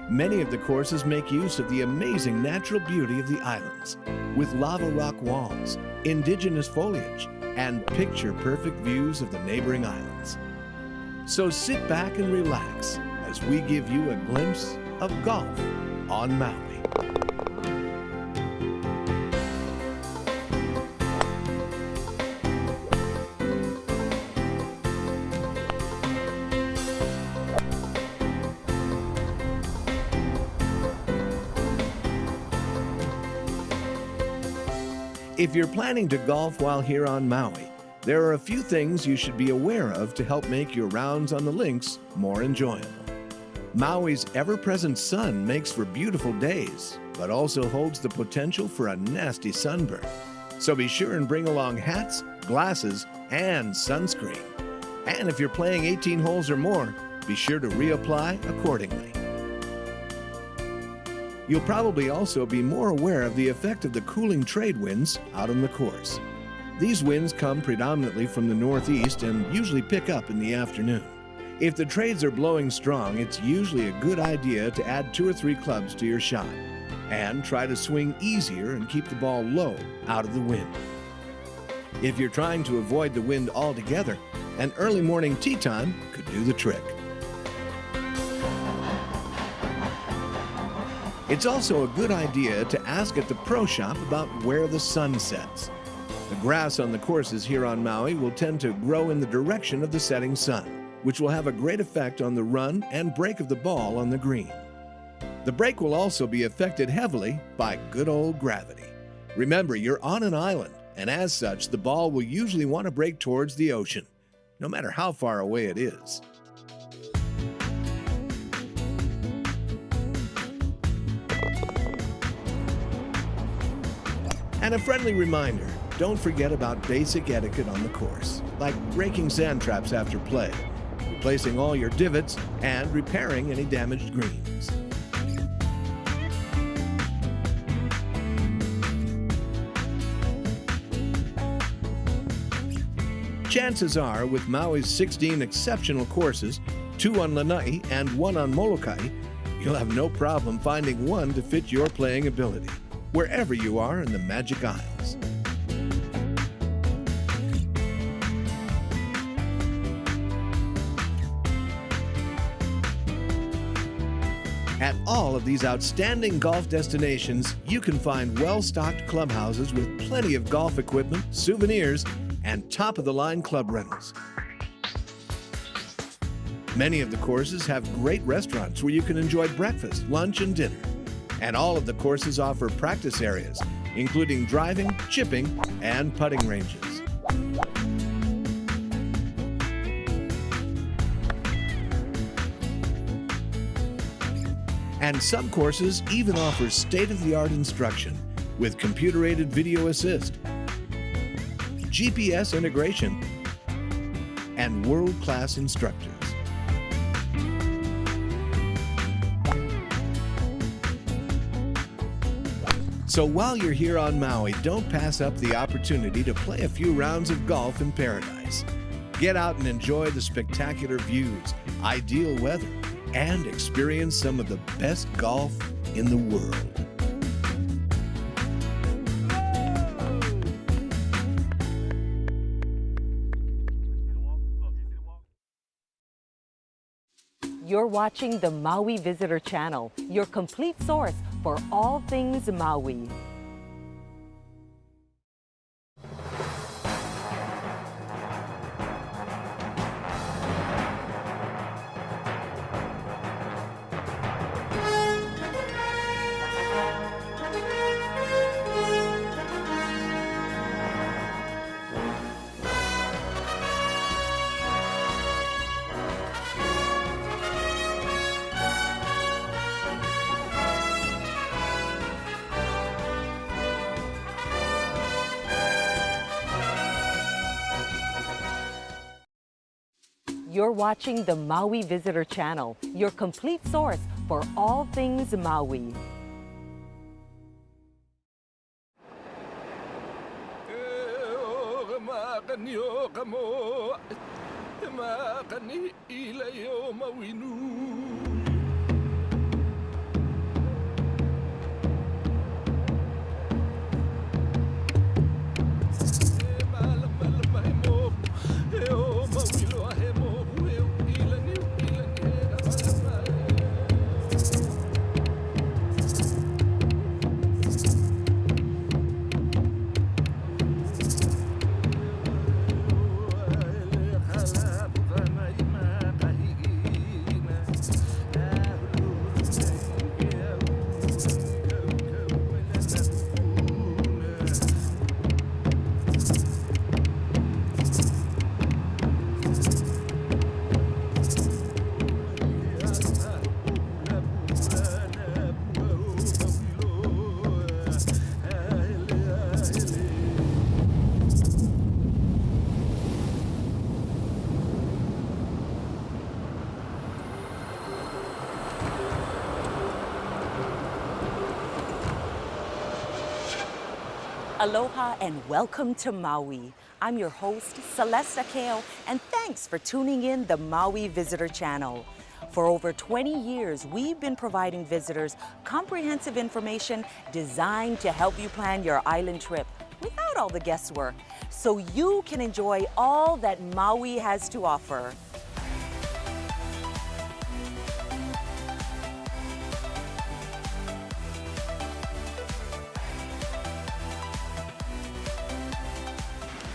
Many of the courses make use of the amazing natural beauty of the islands, with lava rock walls, indigenous foliage, and picture-perfect views of the neighboring islands. So sit back and relax as we give you a glimpse of golf on Maui. If you're planning to golf while here on Maui, there are a few things you should be aware of to help make your rounds on the links more enjoyable. Maui's ever-present sun makes for beautiful days, but also holds the potential for a nasty sunburn. So be sure and bring along hats, glasses, and sunscreen. And if you're playing 18 holes or more, be sure to reapply accordingly. You'll probably also be more aware of the effect of the cooling trade winds out on the course. These winds come predominantly from the northeast and usually pick up in the afternoon. If the trades are blowing strong, it's usually a good idea to add 2 or 3 clubs to your shot and try to swing easier and keep the ball low out of the wind. If you're trying to avoid the wind altogether, an early morning tee time could do the trick. It's also a good idea to ask at the pro shop about where the sun sets. The grass on the courses here on Maui will tend to grow in the direction of the setting sun, which will have a great effect on the run and break of the ball on the green. The break will also be affected heavily by good old gravity. Remember, you're on an island, and as such, the ball will usually want to break towards the ocean, no matter how far away it is. And a friendly reminder, don't forget about basic etiquette on the course, like breaking sand traps after play, replacing all your divots, and repairing any damaged greens. Chances are, with Maui's 16 exceptional courses, 2 on Lanai and 1 on Molokai, you'll have no problem finding one to fit your playing ability, wherever you are in the Magic Isles. At all of these outstanding golf destinations, you can find well-stocked clubhouses with plenty of golf equipment, souvenirs, and top-of-the-line club rentals. Many of the courses have great restaurants where you can enjoy breakfast, lunch, and dinner. And all of the courses offer practice areas, including driving, chipping, and putting ranges. And some courses even offer state-of-the-art instruction with computer-aided video assist, GPS integration, and world-class instructors. So while you're here on Maui, don't pass up the opportunity to play a few rounds of golf in paradise. Get out and enjoy the spectacular views, ideal weather, and experience some of the best golf in the world.
You're watching the Maui Visitor Channel, your complete source for all things Maui. You're watching the Maui Visitor Channel, your complete source for all things Maui. Aloha and welcome to Maui. I'm your host, Celeste Akeo, and thanks for tuning in the Maui Visitor Channel. For over 20 years, we've been providing visitors comprehensive information designed to help you plan your island trip without all the guesswork, so you can enjoy all that Maui has to offer.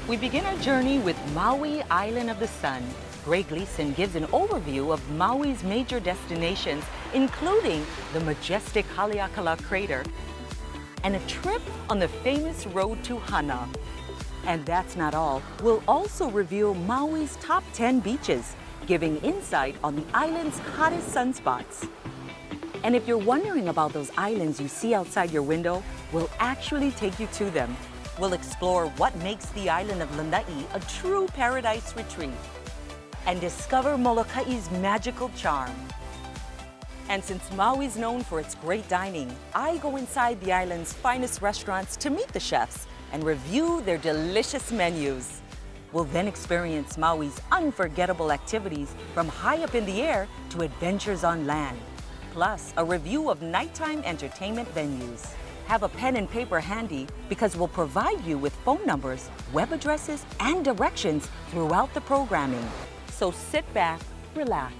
We begin our journey with Maui Island of the Sun. Greg Gleason gives an overview of Maui's major destinations, including the majestic Haleakala crater and a trip on the famous road to Hana. And that's not all. We'll also reveal Maui's top 10 beaches, giving insight on the island's hottest sunspots. And if you're wondering about those islands you see outside your window, we'll actually take you to them. We'll explore what makes the island of Lanai a true paradise retreat and discover Molokai's magical charm. And since Maui's known for its great dining, I go inside the island's finest restaurants to meet the chefs and review their delicious menus. We'll then experience Maui's unforgettable activities from high up in the air to adventures on land, plus a review of nighttime entertainment venues. Have a pen and paper handy because we'll provide you with phone numbers, web addresses, and directions throughout the programming. So sit back, relax,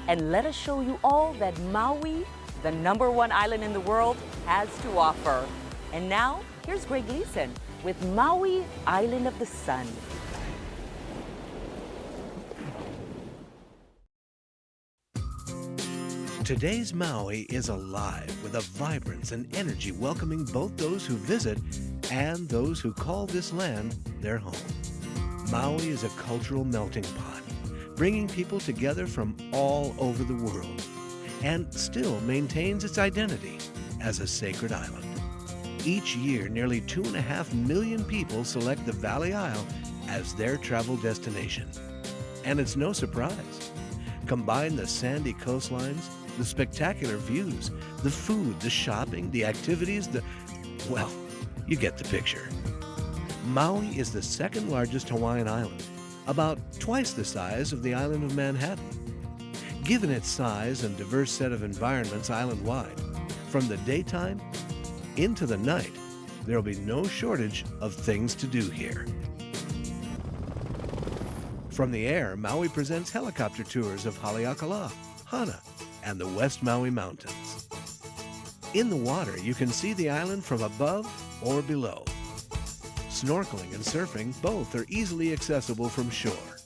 and let us show you all that Maui, the #1 island in the world, has to offer. And now, here's Greg Gleason with Maui Island of the Sun.
Today's Maui is alive with a vibrance and energy welcoming both those who visit and those who call this land their home. Maui is a cultural melting pot, bringing people together from all over the world, and still maintains its identity as a sacred island. Each year, nearly 2.5 million people select the Valley Isle as their travel destination. And it's no surprise. Combine the sandy coastlines, the spectacular views, the food, the shopping, the activities, well, you get the picture. Maui is the second largest Hawaiian island, about twice the size of the island of Manhattan. Given its size and diverse set of environments island-wide, from the daytime into the night, there'll be no shortage of things to do here. From the air, Maui presents helicopter tours of Haleakala, Hana, and the West Maui Mountains. In the water, you can see the island from above or below. Snorkeling and surfing both are easily accessible from shore.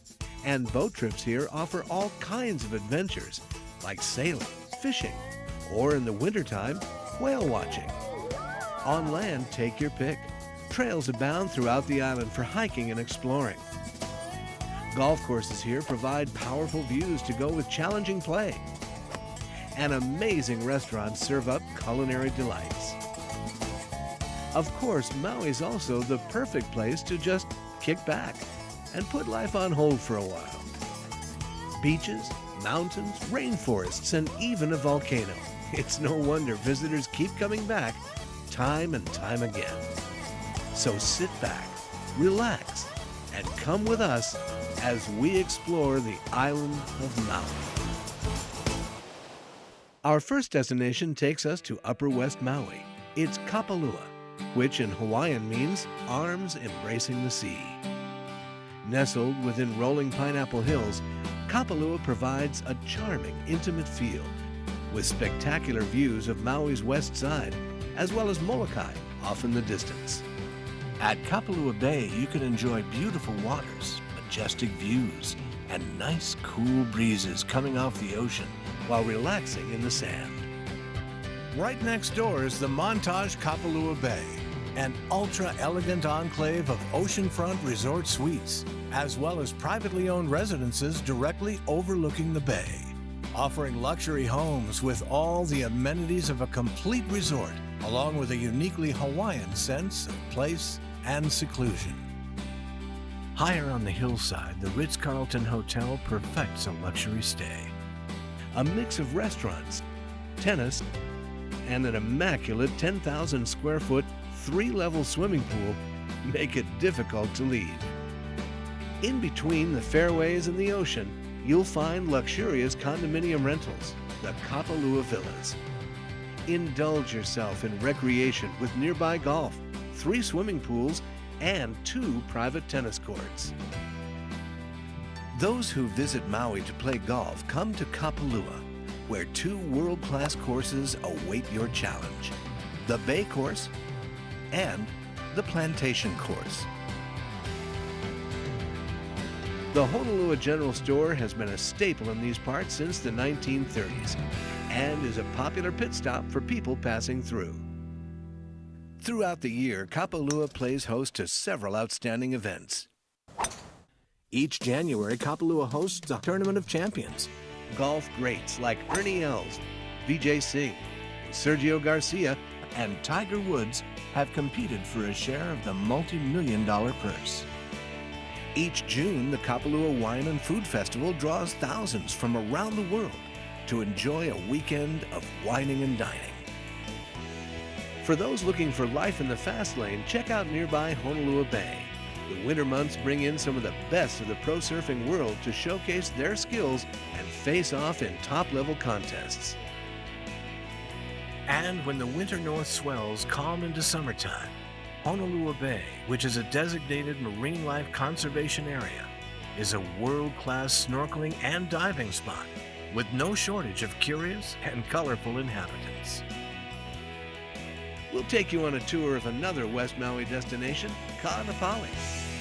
And boat trips here offer all kinds of adventures, like sailing, fishing, or in the wintertime, whale watching. On land, take your pick. Trails abound throughout the island for hiking and exploring. Golf courses here provide powerful views to go with challenging play. And amazing restaurants serve up culinary delights. Of course, Maui's also the perfect place to just kick back and put life on hold for a while. Beaches, mountains, rainforests, and even a volcano. It's no wonder visitors keep coming back time and time again. So sit back, relax, and come with us as we explore the island of Maui. Our first destination takes us to Upper West Maui. It's Kapalua, which in Hawaiian means arms embracing the sea. Nestled within rolling pineapple hills, Kapalua provides a charming, intimate feel with spectacular views of Maui's west side, as well as Molokai off in the distance. At Kapalua Bay, you can enjoy beautiful waters, majestic views, and nice, cool breezes coming off the ocean while relaxing in the sand. Right next door is the Montage Kapalua Bay, an ultra-elegant enclave of oceanfront resort suites, as well as privately owned residences directly overlooking the bay, offering luxury homes with all the amenities of a complete resort, along with a uniquely Hawaiian sense of place and seclusion. Higher on the hillside, the Ritz-Carlton Hotel perfects a luxury stay. A mix of restaurants, tennis, and an immaculate 10,000 square foot, 3-level swimming pool make it difficult to leave. In between the fairways and the ocean, you'll find luxurious condominium rentals, the Kapalua Villas. Indulge yourself in recreation with nearby golf, 3 swimming pools, and 2 private tennis courts. Those who visit Maui to play golf come to Kapalua, where 2 world-class courses await your challenge: the Bay Course and the Plantation Course. The Honolulu General Store has been a staple in these parts since the 1930s and is a popular pit stop for people passing through. Throughout the year, Kapalua plays host to several outstanding events. Each January, Kapalua hosts a Tournament of Champions. Golf greats like Ernie Els, Vijay Singh, Sergio Garcia, and Tiger Woods have competed for a share of the multi-million-dollar purse. Each June, the Kapalua Wine and Food Festival draws thousands from around the world to enjoy a weekend of wining and dining. For those looking for life in the fast lane, check out nearby Honolulu Bay. The winter months bring in some of the best of the pro surfing world to showcase their skills and face off in top-level contests. And when the winter north swells calm into summertime, Honolulu Bay, which is a designated marine life conservation area, is a world-class snorkeling and diving spot with no shortage of curious and colorful inhabitants. We'll take you on a tour of another West Maui destination, Ka'anapali,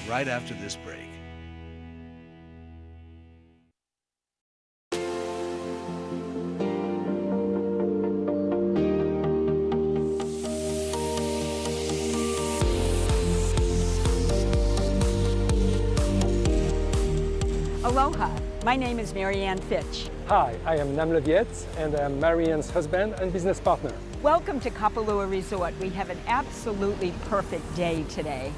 right after this break.
Aloha, my name is Marianne Fitch.
Hi, I am Nam Levietz, and I am Marianne's husband and business partner.
Welcome to Kapalua Resort. We have an absolutely perfect day today.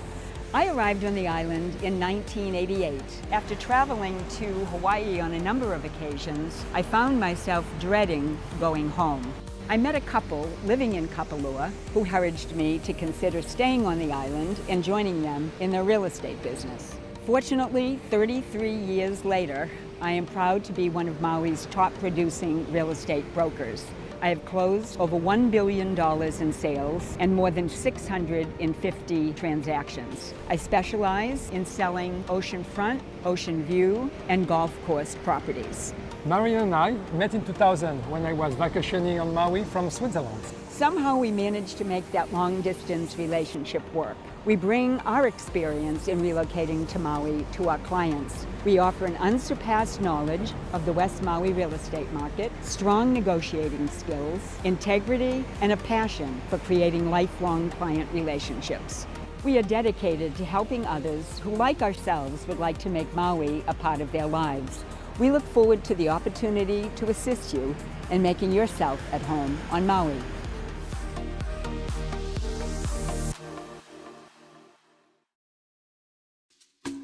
I arrived on the island in 1988. After traveling to Hawaii on a number of occasions, I found myself dreading going home. I met a couple living in Kapalua who encouraged me to consider staying on the island and joining them in their real estate business. Fortunately, 33 years later, I am proud to be one of Maui's top producing real estate brokers. I have closed over $1 billion in sales and more than 650 transactions. I specialize in selling oceanfront, ocean view, and golf course properties.
Marianne and I met in 2000 when I was vacationing on Maui from Switzerland.
Somehow we managed to make that long-distance relationship work. We bring our experience in relocating to Maui to our clients. We offer an unsurpassed knowledge of the West Maui real estate market, strong negotiating skills, integrity, and a passion for creating lifelong client relationships. We are dedicated to helping others who, like ourselves, would like to make Maui a part of their lives. We look forward to the opportunity to assist you in making yourself at home on Maui.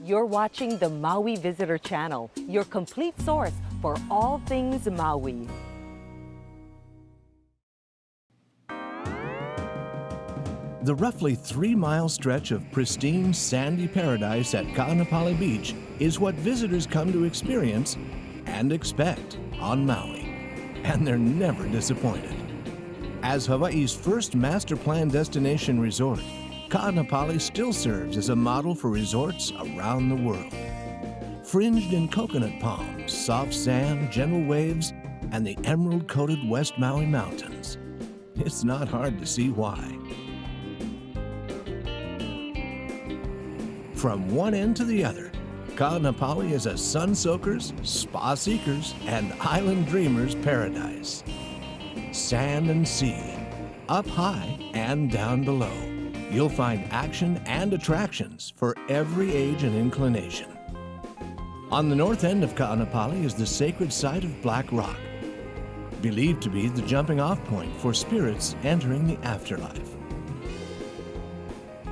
You're watching the Maui Visitor Channel, your complete source for all things Maui.
The roughly 3-mile stretch of pristine sandy paradise at Ka'anapali Beach is what visitors come to experience and expect on Maui. And they're never disappointed. As Hawaii's first master plan destination resort, Ka'anapali still serves as a model for resorts around the world. Fringed in coconut palms, soft sand, gentle waves, and the emerald-coated West Maui Mountains. It's not hard to see why. From one end to the other, Ka'anapali is a sun soakers, spa seekers, and island dreamers paradise. Sand and sea, up high and down below. You'll find action and attractions for every age and inclination. On the north end of Ka'anapali is the sacred site of Black Rock, believed to be the jumping-off point for spirits entering the afterlife.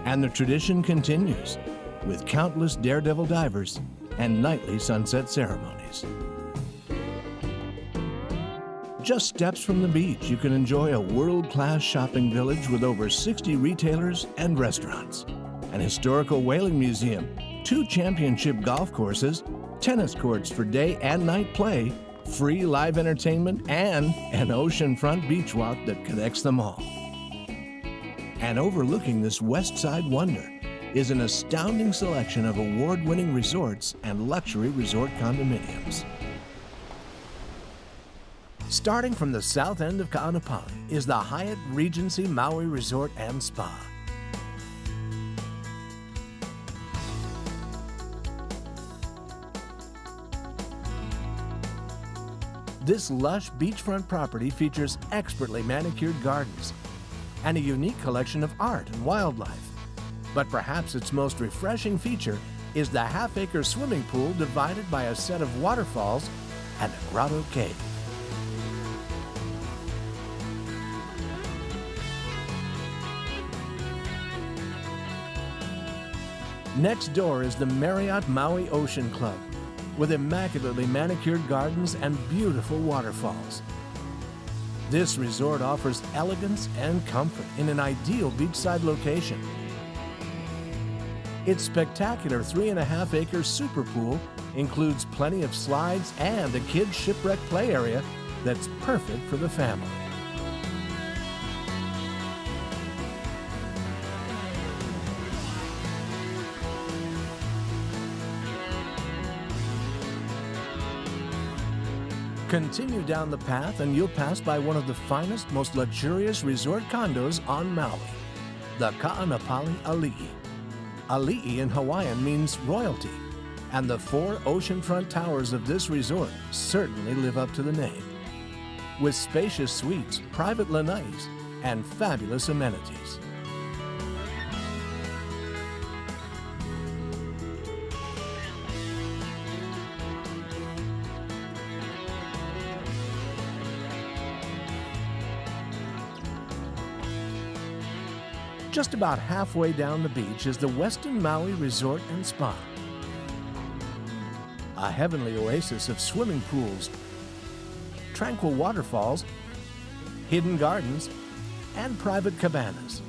And the tradition continues, with countless daredevil divers and nightly sunset ceremonies. Just steps from the beach, you can enjoy a world-class shopping village with over 60 retailers and restaurants, an historical whaling museum, 2 championship golf courses, tennis courts for day and night play, free live entertainment, and an oceanfront beach walk that connects them all. And overlooking this west side wonder is an astounding selection of award-winning resorts and luxury resort condominiums. Starting from the south end of Ka'anapali is the Hyatt Regency Maui Resort and Spa. This lush beachfront property features expertly manicured gardens and a unique collection of art and wildlife. But perhaps its most refreshing feature is the half-acre swimming pool divided by a set of waterfalls and a grotto cave. Next door is the Marriott Maui Ocean Club, with immaculately manicured gardens and beautiful waterfalls. This resort offers elegance and comfort in an ideal beachside location. Its spectacular 3.5-acre super pool includes plenty of slides and a kids' shipwreck play area that's perfect for the family. Continue down the path and you'll pass by one of the finest, most luxurious resort condos on Maui, the Ka'anapali Ali'i. Ali'i in Hawaiian means royalty, and the 4 oceanfront towers of this resort certainly live up to the name. With spacious suites, private lanais, and fabulous amenities. Just about halfway down the beach is the Westin Maui Resort and Spa. A heavenly oasis of swimming pools, tranquil waterfalls, hidden gardens, and private cabanas.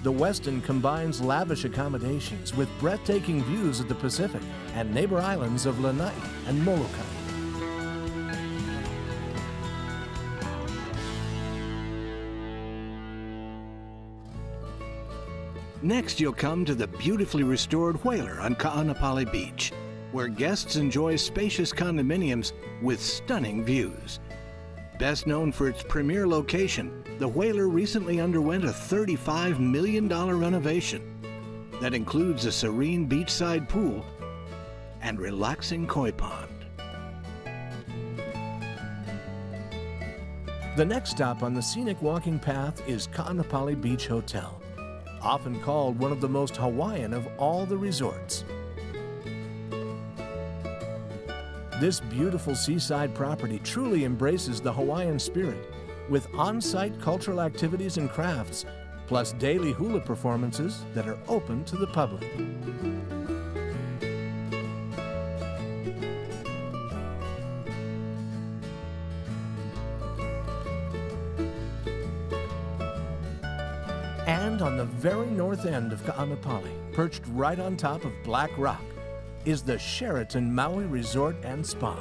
The Westin combines lavish accommodations with breathtaking views of the Pacific and neighbor islands of Lanai and Molokai. Next, you'll come to the beautifully restored Whaler on Ka'anapali Beach, where guests enjoy spacious condominiums with stunning views. Best known for its premier location, the Whaler recently underwent a $35 million renovation that includes a serene beachside pool and relaxing koi pond. The next stop on the scenic walking path is Ka'anapali Beach Hotel, often called one of the most Hawaiian of all the resorts. This beautiful seaside property truly embraces the Hawaiian spirit, with on-site cultural activities and crafts, plus daily hula performances that are open to the public. And on the very north end of Ka'anapali, perched right on top of Black Rock, is the Sheraton Maui Resort and Spa,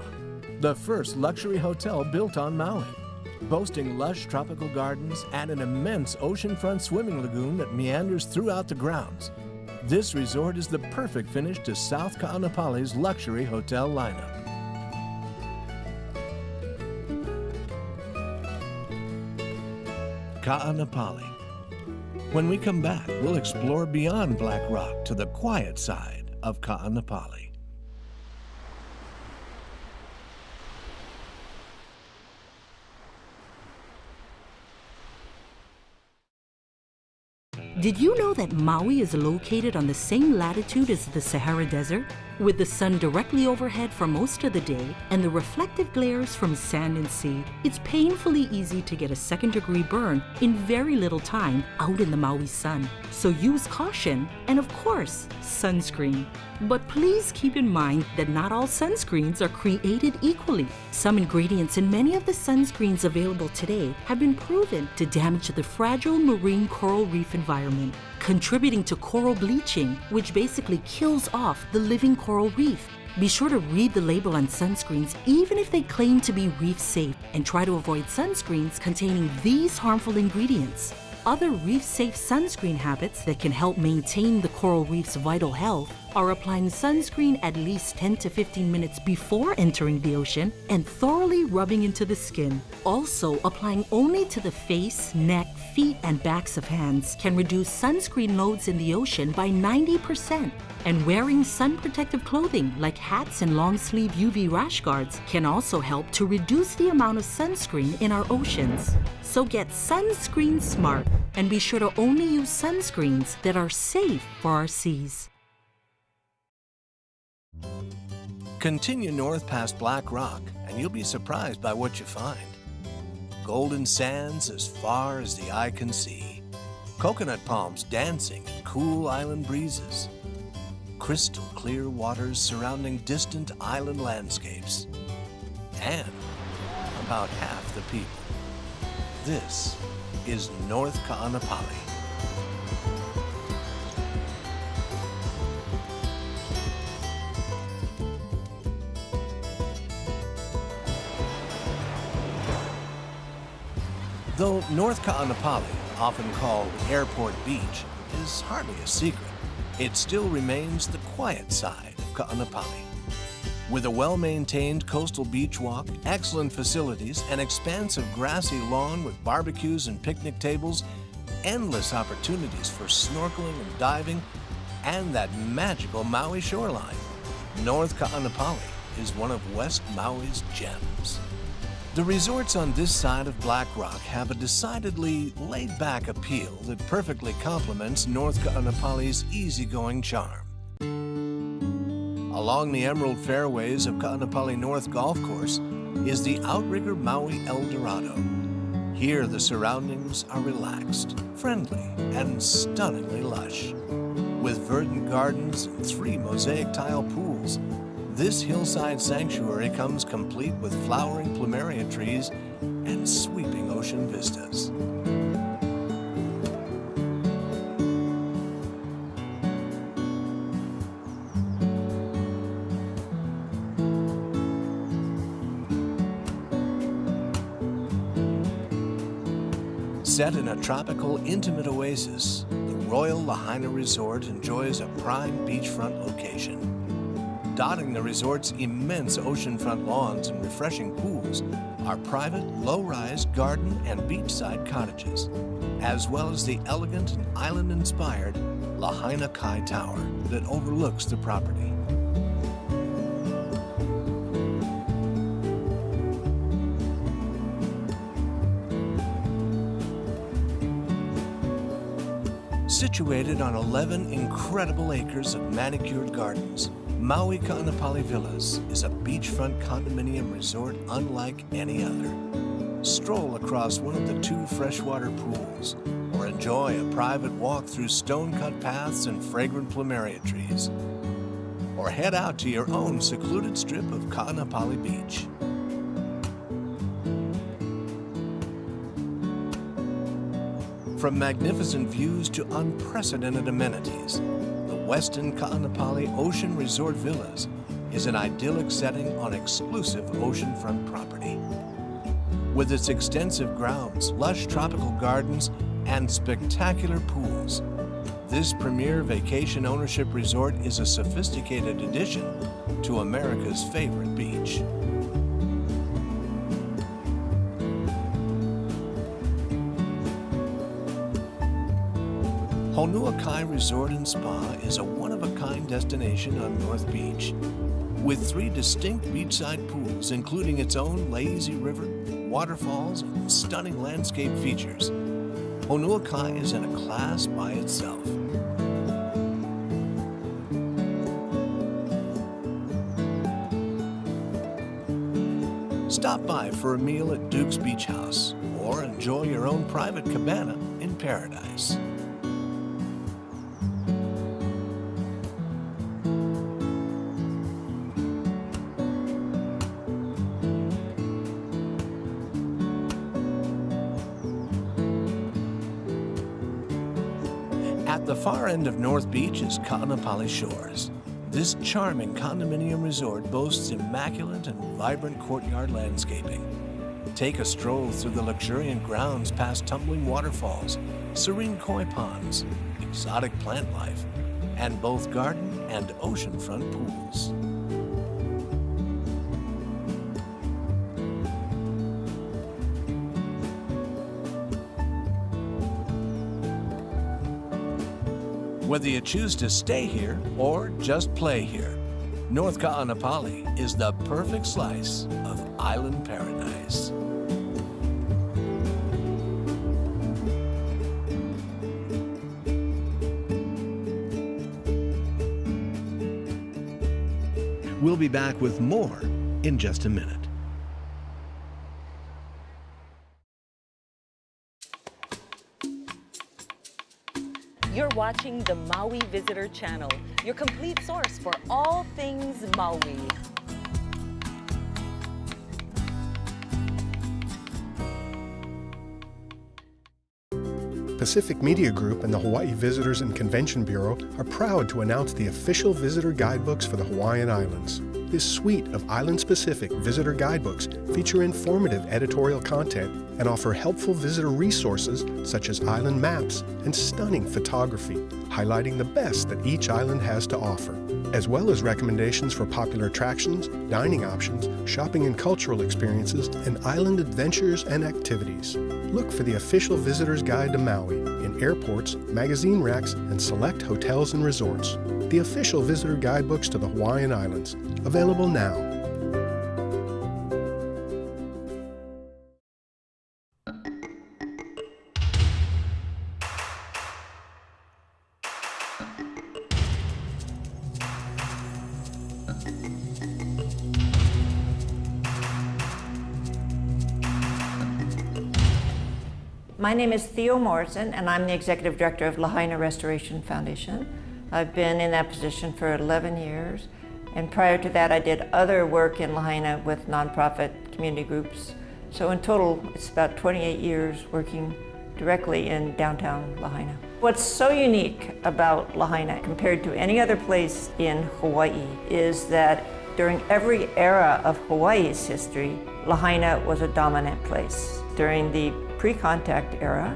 the first luxury hotel built on Maui, boasting lush tropical gardens and an immense oceanfront swimming lagoon that meanders throughout the grounds. This resort is the perfect finish to South Ka'anapali's luxury hotel lineup. Ka'anapali. When we come back, we'll explore beyond Black Rock to the quiet side of Ka'anapali.
Did you know that Maui is located on the same latitude as the Sahara Desert? With the sun directly overhead for most of the day and the reflective glares from sand and sea, it's painfully easy to get a second-degree burn in very little time out in the Maui sun. So use caution and, of course, sunscreen. But please keep in mind that not all sunscreens are created equally. Some ingredients in many of the sunscreens available today have been proven to damage the fragile marine coral reef environment, contributing to coral bleaching, which basically kills off the living coral reef. Be sure to read the label on sunscreens even if they claim to be reef safe, and try to avoid sunscreens containing these harmful ingredients. Other reef-safe sunscreen habits that can help maintain the coral reef's vital health are applying sunscreen at least 10 to 15 minutes before entering the ocean and thoroughly rubbing into the skin. Also, applying only to the face, neck, feet, and backs of hands can reduce sunscreen loads in the ocean by 90%. And wearing sun protective clothing like hats and long-sleeve UV rash guards can also help to reduce the amount of sunscreen in our oceans. So get sunscreen smart and be sure to only use sunscreens that are safe for our seas.
Continue north past Black Rock and you'll be surprised by what you find. Golden sands as far as the eye can see. Coconut palms dancing in cool island breezes. Crystal clear waters surrounding distant island landscapes. And about half the people. This is North Ka'anapali. Though North Ka'anapali, often called Airport Beach, is hardly a secret, it still remains the quiet side of Ka'anapali. With a well-maintained coastal beach walk, excellent facilities, an expansive grassy lawn with barbecues and picnic tables, endless opportunities for snorkeling and diving, and that magical Maui shoreline, North Ka'anapali is one of West Maui's gems. The resorts on this side of Black Rock have a decidedly laid-back appeal that perfectly complements North Ka'anapali's easygoing charm. Along the emerald fairways of Ka'anapali North Golf Course is the outrigger Maui El Dorado. Here the surroundings are relaxed, friendly, and stunningly lush. With verdant gardens and 3 mosaic tile pools, this hillside sanctuary comes complete with flowering plumeria trees and sweeping ocean vistas. Set in a tropical, intimate oasis, the Royal Lahaina Resort enjoys a prime beachfront location. Dotting the resort's immense oceanfront lawns and refreshing pools are private, low-rise garden and beachside cottages, as well as the elegant and island-inspired Lahaina Kai Tower that overlooks the property. Situated on 11 incredible acres of manicured gardens, Maui Ka'anapali Villas is a beachfront condominium resort unlike any other. Stroll across one of the 2 freshwater pools, or enjoy a private walk through stone-cut paths and fragrant plumeria trees. Or head out to your own secluded strip of Ka'anapali Beach. From magnificent views to unprecedented amenities, the Westin Ka'anapali Ocean Resort Villas is an idyllic setting on exclusive oceanfront property. With its extensive grounds, lush tropical gardens, and spectacular pools, this premier vacation ownership resort is a sophisticated addition to America's favorite beach. Honua Kai Resort and Spa is a one-of-a-kind destination on North Beach. With 3 distinct beachside pools, including its own lazy river, waterfalls, and stunning landscape features, Honua Kai is in a class by itself. Stop by for a meal at Duke's Beach House, or enjoy your own private cabana in paradise. At the far end of North Beach is Ka'anapali Shores. This charming condominium resort boasts immaculate and vibrant courtyard landscaping. Take a stroll through the luxuriant grounds past tumbling waterfalls, serene koi ponds, exotic plant life, and both garden and oceanfront pools. Whether you choose to stay here or just play here, North Ka'anapali is the perfect slice of island paradise. We'll be back with more in just a minute.
You're watching the Maui Visitor Channel, your complete source for all things Maui.
Pacific Media Group and the Hawaii Visitors and Convention Bureau are proud to announce the official visitor guidebooks for the Hawaiian Islands. This suite of island-specific visitor guidebooks feature informative editorial content and offer helpful visitor resources such as island maps and stunning photography, highlighting the best that each island has to offer, as well as recommendations for popular attractions, dining options, shopping and cultural experiences, and island adventures and activities. Look for the official Visitor's Guide to Maui in airports, magazine racks, and select hotels and resorts. The official visitor guidebooks to the Hawaiian Islands, available now.
My name is Theo Morrison, and I'm the Executive Director of Lahaina Restoration Foundation. I've been in that position for 11 years, and prior to that I did other work in Lahaina with nonprofit community groups. So in total, it's about 28 years working directly in downtown Lahaina. What's so unique about Lahaina compared to any other place in Hawaii is that during every era of Hawaii's history, Lahaina was a dominant place. During the pre-contact era,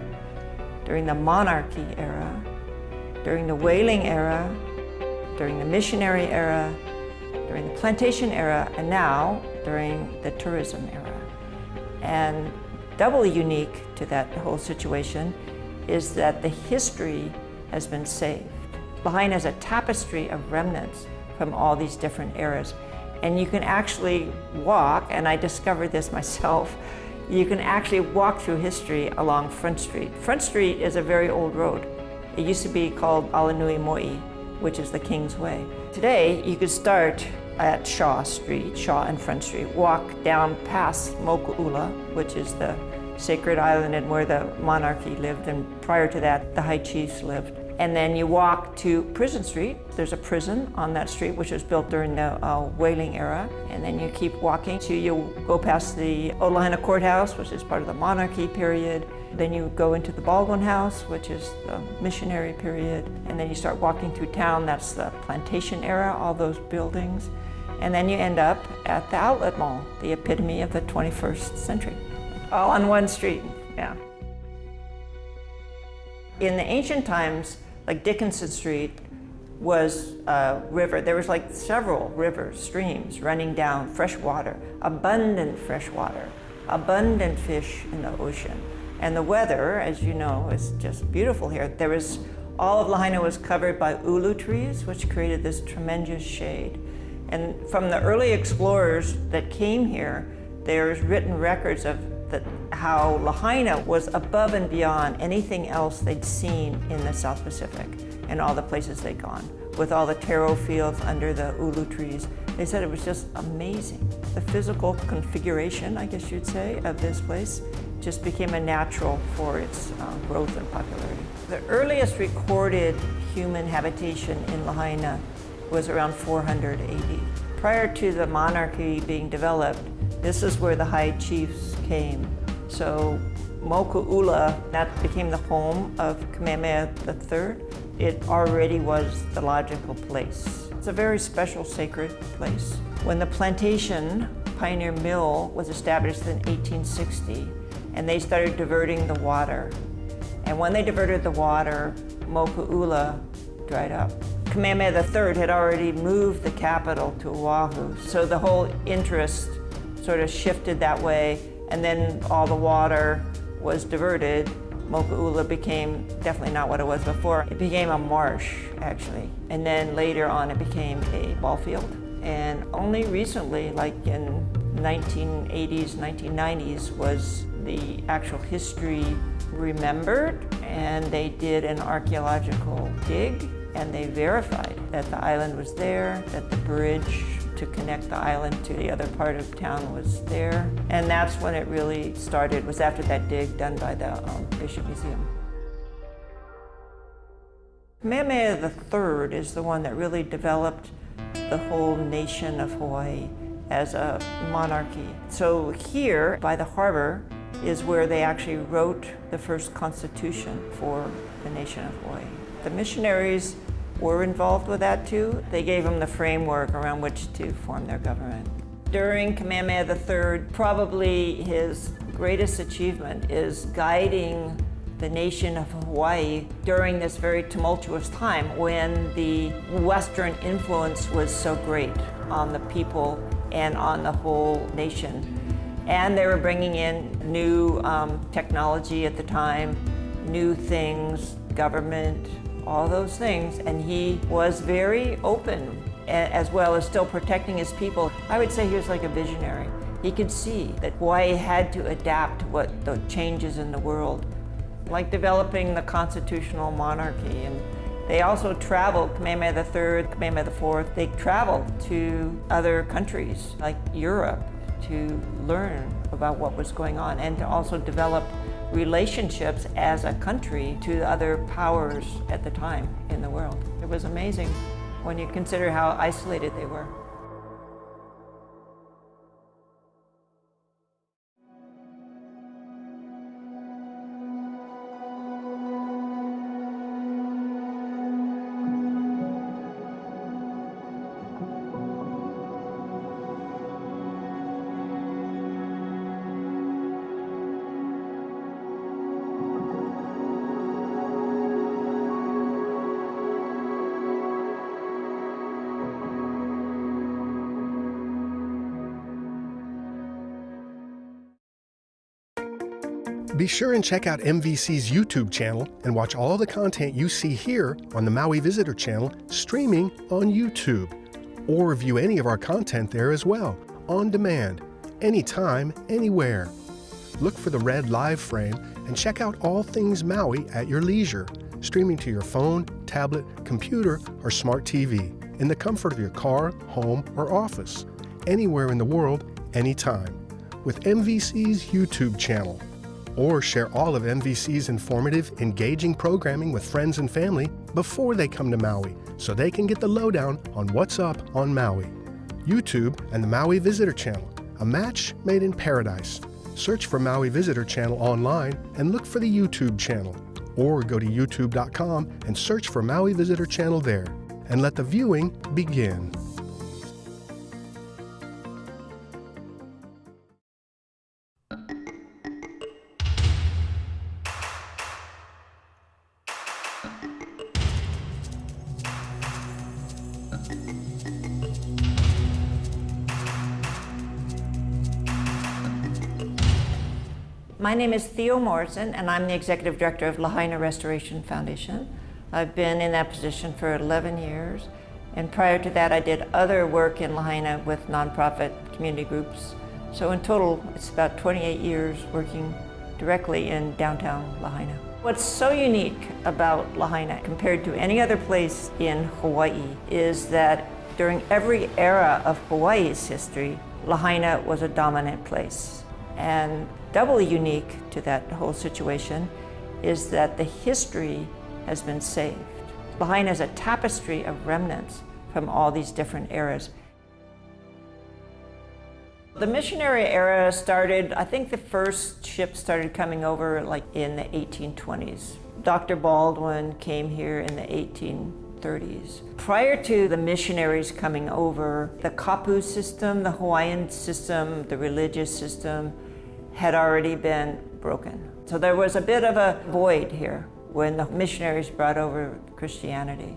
during the monarchy era, during the whaling era, during the missionary era, during the plantation era, and now during the tourism era. And doubly unique to that whole situation is that the history has been saved. Lahaina is a tapestry of remnants from all these different eras. And you can actually walk, and I discovered this myself, you can actually walk through history along Front Street. Front Street is a very old road. It used to be called Alanui Mo'i, which is the King's Way. Today, you could start at Shaw Street, Shaw and Front Street, walk down past Moku'ula, which is the sacred island and where the monarchy lived, and prior to that, the high chiefs lived. And then you walk to Prison Street. There's a prison on that street, which was built during the whaling era. And then you keep walking till you go past the Lahaina Courthouse, which is part of the monarchy period. Then you go into the Baldwin House, which is the missionary period. And then you start walking through town. That's the plantation era, all those buildings. And then you end up at the Outlet Mall, the epitome of the 21st century. All on one street, yeah. In the ancient times, like Dickinson Street was a river. There was like several rivers, streams running down, fresh water, abundant fresh water, abundant fish in the ocean. And the weather, as you know, is just beautiful here. All of Lahaina was covered by ulu trees, which created this tremendous shade. And from the early explorers that came here, there's written records of how Lahaina was above and beyond anything else they'd seen in the South Pacific and all the places they'd gone. With all the taro fields under the ulu trees, they said it was just amazing. The physical configuration, I guess you'd say, of this place just became a natural for its growth and popularity. The earliest recorded human habitation in Lahaina was around 400 AD. Prior to the monarchy being developed, this is where the high chiefs came. So Moku'ula, that became the home of Kamehameha III. It already was the logical place. It's a very special sacred place. When the plantation Pioneer Mill was established in 1860, and they started diverting the water. And when they diverted the water, Moku'ula dried up. Kamehameha III had already moved the capital to Oahu, so the whole interest sort of shifted that way, and then all the water was diverted. Moku'ula became definitely not what it was before. It became a marsh, actually. And then later on, it became a ball field. And only recently, like in 1980s, 1990s, was the actual history remembered, and they did an archaeological dig, and they verified that the island was there, that the bridge to connect the island to the other part of town was there. And that's when it really started, was after that dig done by the Bishop Museum. Kamehameha III is the one that really developed the whole nation of Hawaii as a monarchy. So here, by the harbor, is where they actually wrote the first constitution for the nation of Hawaii. The missionaries were involved with that too. They gave them the framework around which to form their government. During Kamehameha III, probably his greatest achievement is guiding the nation of Hawaii during this very tumultuous time when the Western influence was so great on the people and on the whole nation. And they were bringing in new technology at the time, new things, government, all those things, and he was very open, as well as still protecting his people. I would say he was like a visionary. He could see that Hawaii had to adapt to what the changes in the world, like developing the constitutional monarchy. And they also traveled, Kamehameha III, Kamehameha IV, they traveled to other countries like Europe to learn about what was going on and to also develop relationships as a country to the other powers at the time in the world. It was amazing when you consider how isolated they were.
Be sure and check out MVC's YouTube channel and watch all the content you see here on the Maui Visitor Channel streaming on YouTube. Or view any of our content there as well, on demand, anytime, anywhere. Look for the red live frame and check out all things Maui at your leisure, streaming to your phone, tablet, computer, or smart TV, in the comfort of your car, home, or office, anywhere in the world, anytime, with MVC's YouTube channel. Or share all of MVC's informative, engaging programming with friends and family before they come to Maui, so they can get the lowdown on what's up on Maui. YouTube and the Maui Visitor Channel, a match made in paradise. Search for Maui Visitor Channel online and look for the YouTube channel. Or go to youtube.com and search for Maui Visitor Channel there, and let the viewing begin.
My name is Theo Morrison, and I'm the Executive Director of Lahaina Restoration Foundation. I've been in that position for 11 years, and prior to that I did other work in Lahaina with nonprofit community groups. So in total, it's about 28 years working directly in downtown Lahaina. What's so unique about Lahaina compared to any other place in Hawaii is that during every era of Hawaii's history, Lahaina was a dominant place. And doubly unique to that whole situation is that the history has been saved. Lahaina is a tapestry of remnants from all these different eras. The missionary era started, I think the first ship started coming over like in the 1820s. Dr. Baldwin came here in the 1830s. Prior to the missionaries coming over, the kapu system, the Hawaiian system, the religious system, had already been broken. So there was a bit of a void here when the missionaries brought over Christianity.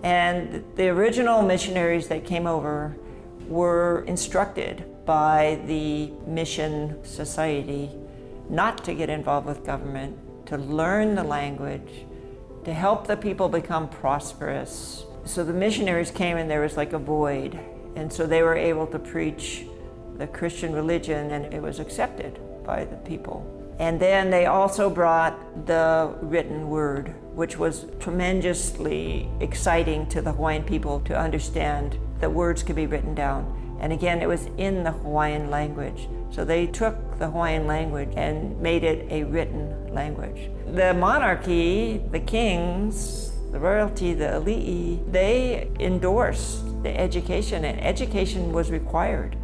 And the original missionaries that came over were instructed by the mission society not to get involved with government, to learn the language, to help the people become prosperous. So the missionaries came and there was like a void. And so they were able to preach the Christian religion, and it was accepted by the people. And then they also brought the written word, which was tremendously exciting to the Hawaiian people to understand that words could be written down. And again, it was in the Hawaiian language. So they took the Hawaiian language and made it a written language. The monarchy, the kings, the royalty, the ali'i, they endorsed the education, and education was required.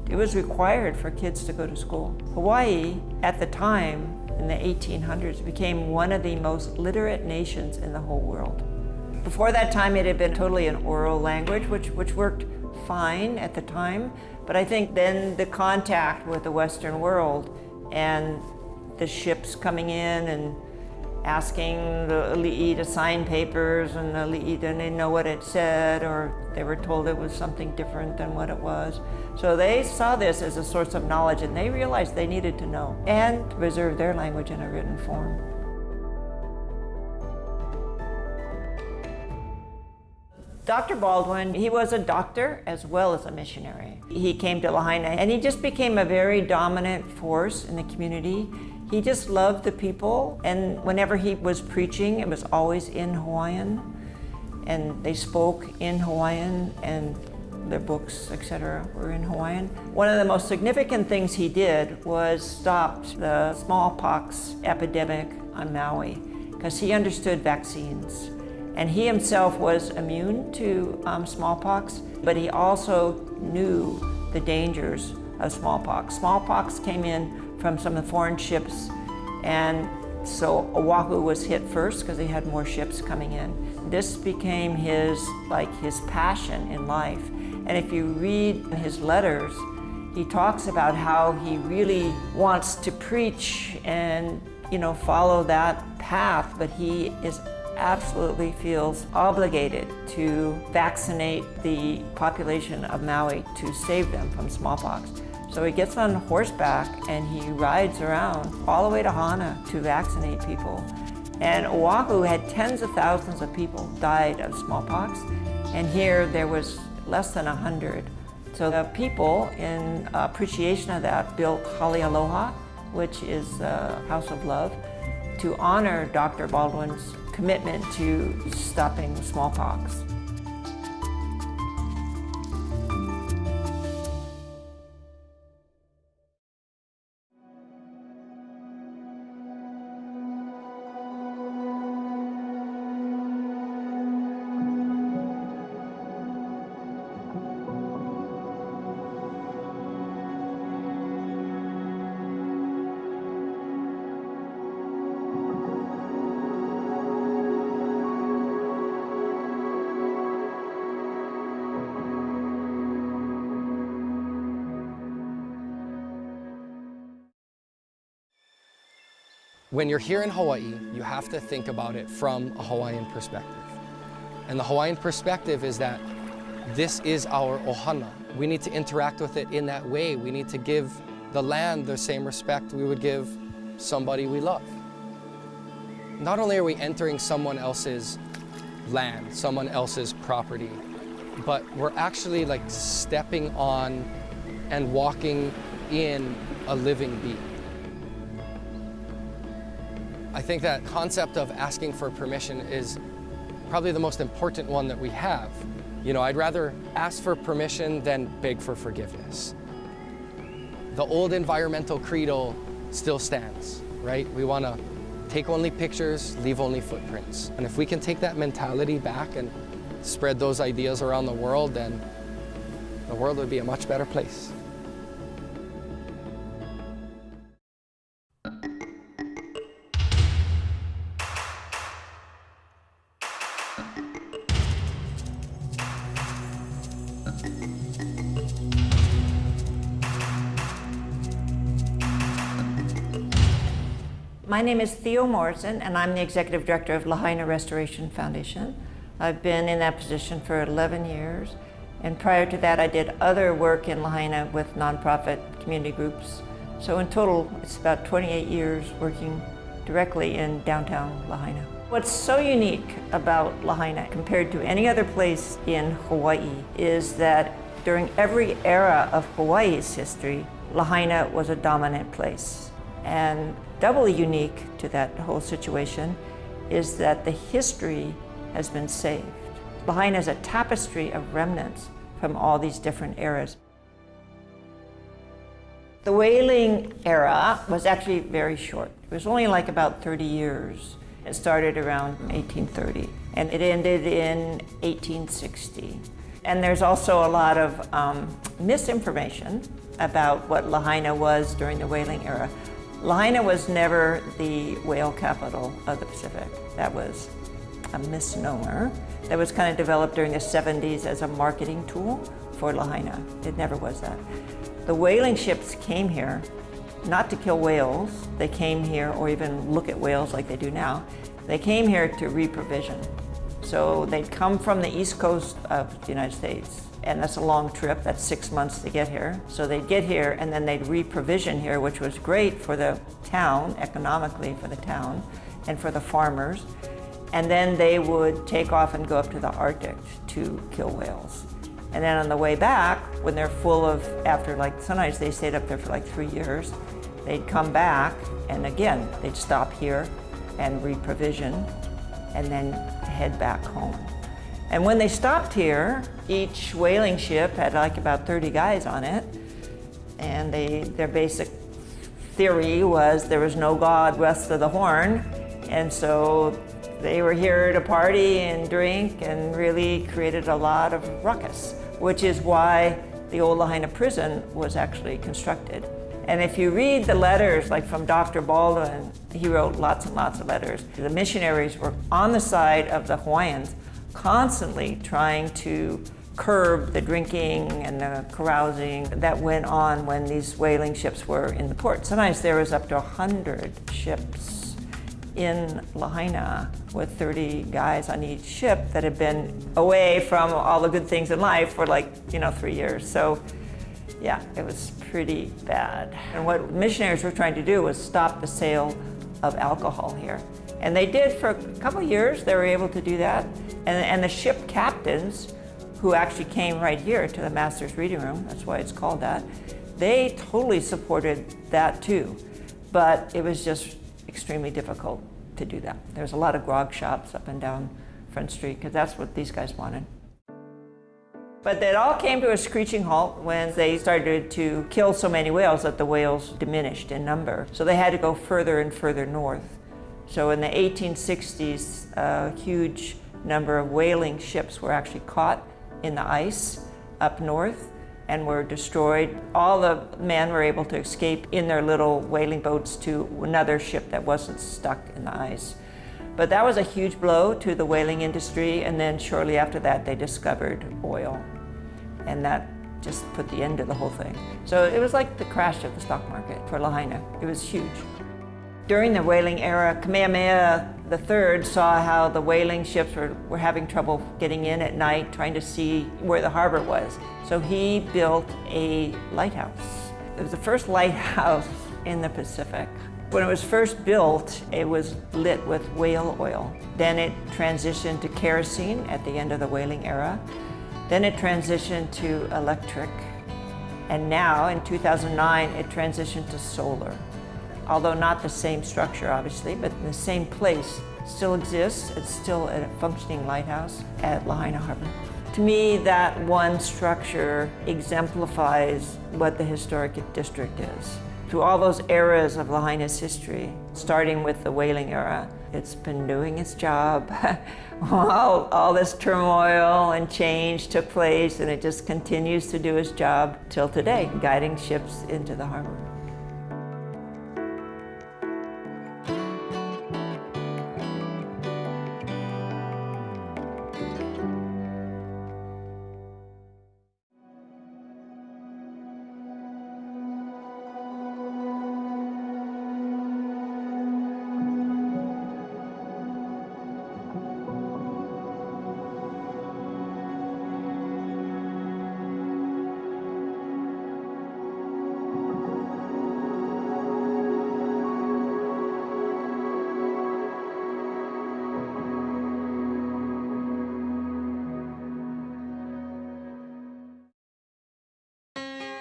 It was required for kids to go to school. Hawaii, at the time, in the 1800s, became one of the most literate nations in the whole world. Before that time, it had been totally an oral language, which worked fine at the time. But I think then the contact with the Western world and the ships coming in and asking the ali'i to sign papers, and the ali'i didn't know what it said, or they were told it was something different than what it was. So they saw this as a source of knowledge, and they realized they needed to know and to preserve their language in a written form. Dr. Baldwin, he was a doctor as well as a missionary. He came to Lahaina and he just became a very dominant force in the community. He just loved the people, and whenever he was preaching, it was always in Hawaiian, and they spoke in Hawaiian, and Their books, etc., were in Hawaiian. One of the most significant things he did was stop the smallpox epidemic on Maui, because he understood vaccines. And he himself was immune to smallpox, but he also knew the dangers of smallpox. Smallpox came in from some of the foreign ships, and so Oahu was hit first because they had more ships coming in. This became his passion in life. And if you read his letters, he talks about how he really wants to preach and, follow that path, but he absolutely feels obligated to vaccinate the population of Maui to save them from smallpox. So he gets on horseback and he rides around all the way to Hana to vaccinate people. And Oahu had tens of thousands of people died of smallpox, and here there was less than 100. So the people, in appreciation of that, built Aloha, which is the House of Love, to honor Dr. Baldwin's commitment to stopping smallpox.
When you're here in Hawaii, you have to think about it from a Hawaiian perspective. And the Hawaiian perspective is that this is our ohana. We need to interact with it in that way. We need to give the land the same respect we would give somebody we love. Not only are we entering someone else's land, someone else's property, but we're actually like stepping on and walking in a living being. I think that concept of asking for permission is probably the most important one that we have. I'd rather ask for permission than beg for forgiveness. The old environmental credo still stands, right? We want to take only pictures, leave only footprints. And if we can take that mentality back and spread those ideas around the world, then the world would be a much better place.
My name is Theo Morrison, and I'm the Executive Director of Lahaina Restoration Foundation. I've been in that position for 11 years, and prior to that I did other work in Lahaina with nonprofit community groups. So in total, it's about 28 years working directly in downtown Lahaina. What's so unique about Lahaina compared to any other place in Hawaii is that during every era of Hawaii's history, Lahaina was a dominant place. And doubly unique to that whole situation is that the history has been saved. Lahaina is a tapestry of remnants from all these different eras. The whaling era was actually very short. It was only like about 30 years. It started around 1830 and it ended in 1860. And there's also a lot of misinformation about what Lahaina was during the whaling era. Lahaina was never the whale capital of the Pacific. That was a misnomer that was kind of developed during the 70s as a marketing tool for Lahaina. It never was that. The whaling ships came here not to kill whales. They came here, or even look at whales like they do now. They came here to reprovision. So they'd come from the east coast of the United States, and that's a long trip, that's 6 months to get here. So they'd get here and then they'd reprovision here, which was great for the town, economically for the town, and for the farmers. And then they would take off and go up to the Arctic to kill whales. And then on the way back, when they're full of, sometimes they stayed up there for like 3 years, they'd come back and again, they'd stop here and reprovision and then head back home. And when they stopped here, each whaling ship had like about 30 guys on it. And their basic theory was there was no God west of the Horn. And so they were here to party and drink and really created a lot of ruckus, which is why the old Lahaina prison was actually constructed. And if you read the letters, like from Dr. Baldwin, he wrote lots and lots of letters. The missionaries were on the side of the Hawaiians, constantly trying to curb the drinking and the carousing that went on when these whaling ships were in the port. Sometimes there was up to 100 ships in Lahaina with 30 guys on each ship that had been away from all the good things in life for 3 years. So yeah, it was pretty bad. And what missionaries were trying to do was stop the sale of alcohol here. And they did for a couple of years. They were able to do that. And the ship captains, who actually came right here to the Master's Reading Room, that's why it's called that, they totally supported that too. But it was just extremely difficult to do that. There's a lot of grog shops up and down Front Street, because that's what these guys wanted. But it all came to a screeching halt when they started to kill so many whales that the whales diminished in number. So they had to go further and further north. So in the 1860s, a huge number of whaling ships were actually caught in the ice up north and were destroyed. All the men were able to escape in their little whaling boats to another ship that wasn't stuck in the ice. But that was a huge blow to the whaling industry, and then shortly after that they discovered oil. And that just put the end to the whole thing. So it was like the crash of the stock market for Lahaina. It was huge. During the whaling era, Kamehameha III saw how the whaling ships were having trouble getting in at night, trying to see where the harbor was. So he built a lighthouse. It was the first lighthouse in the Pacific. When it was first built, it was lit with whale oil. Then it transitioned to kerosene at the end of the whaling era. Then it transitioned to electric. And now, in 2009, it transitioned to solar. Although not the same structure, obviously, but in the same place, still exists. It's still a functioning lighthouse at Lahaina Harbor. To me, that one structure exemplifies what the historic district is. Through all those eras of Lahaina's history, starting with the whaling era, it's been doing its job. all this turmoil and change took place, and it just continues to do its job till today, guiding ships into the harbor.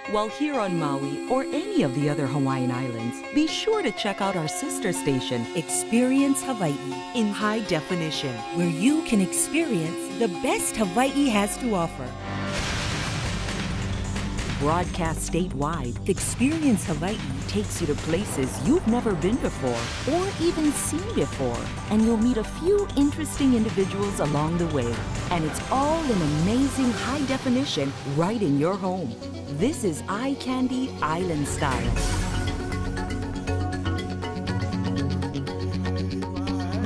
While here on Maui or any of the other Hawaiian Islands, be sure to check out our sister station, Experience Hawaii, in high definition, where you can experience the best Hawaii has to offer. Broadcast statewide, Experience Hawaii takes you to places you've never been before or even seen before, and you'll meet a few interesting individuals along the way. And it's all in amazing high definition right in your home. This is Eye Candy Island style.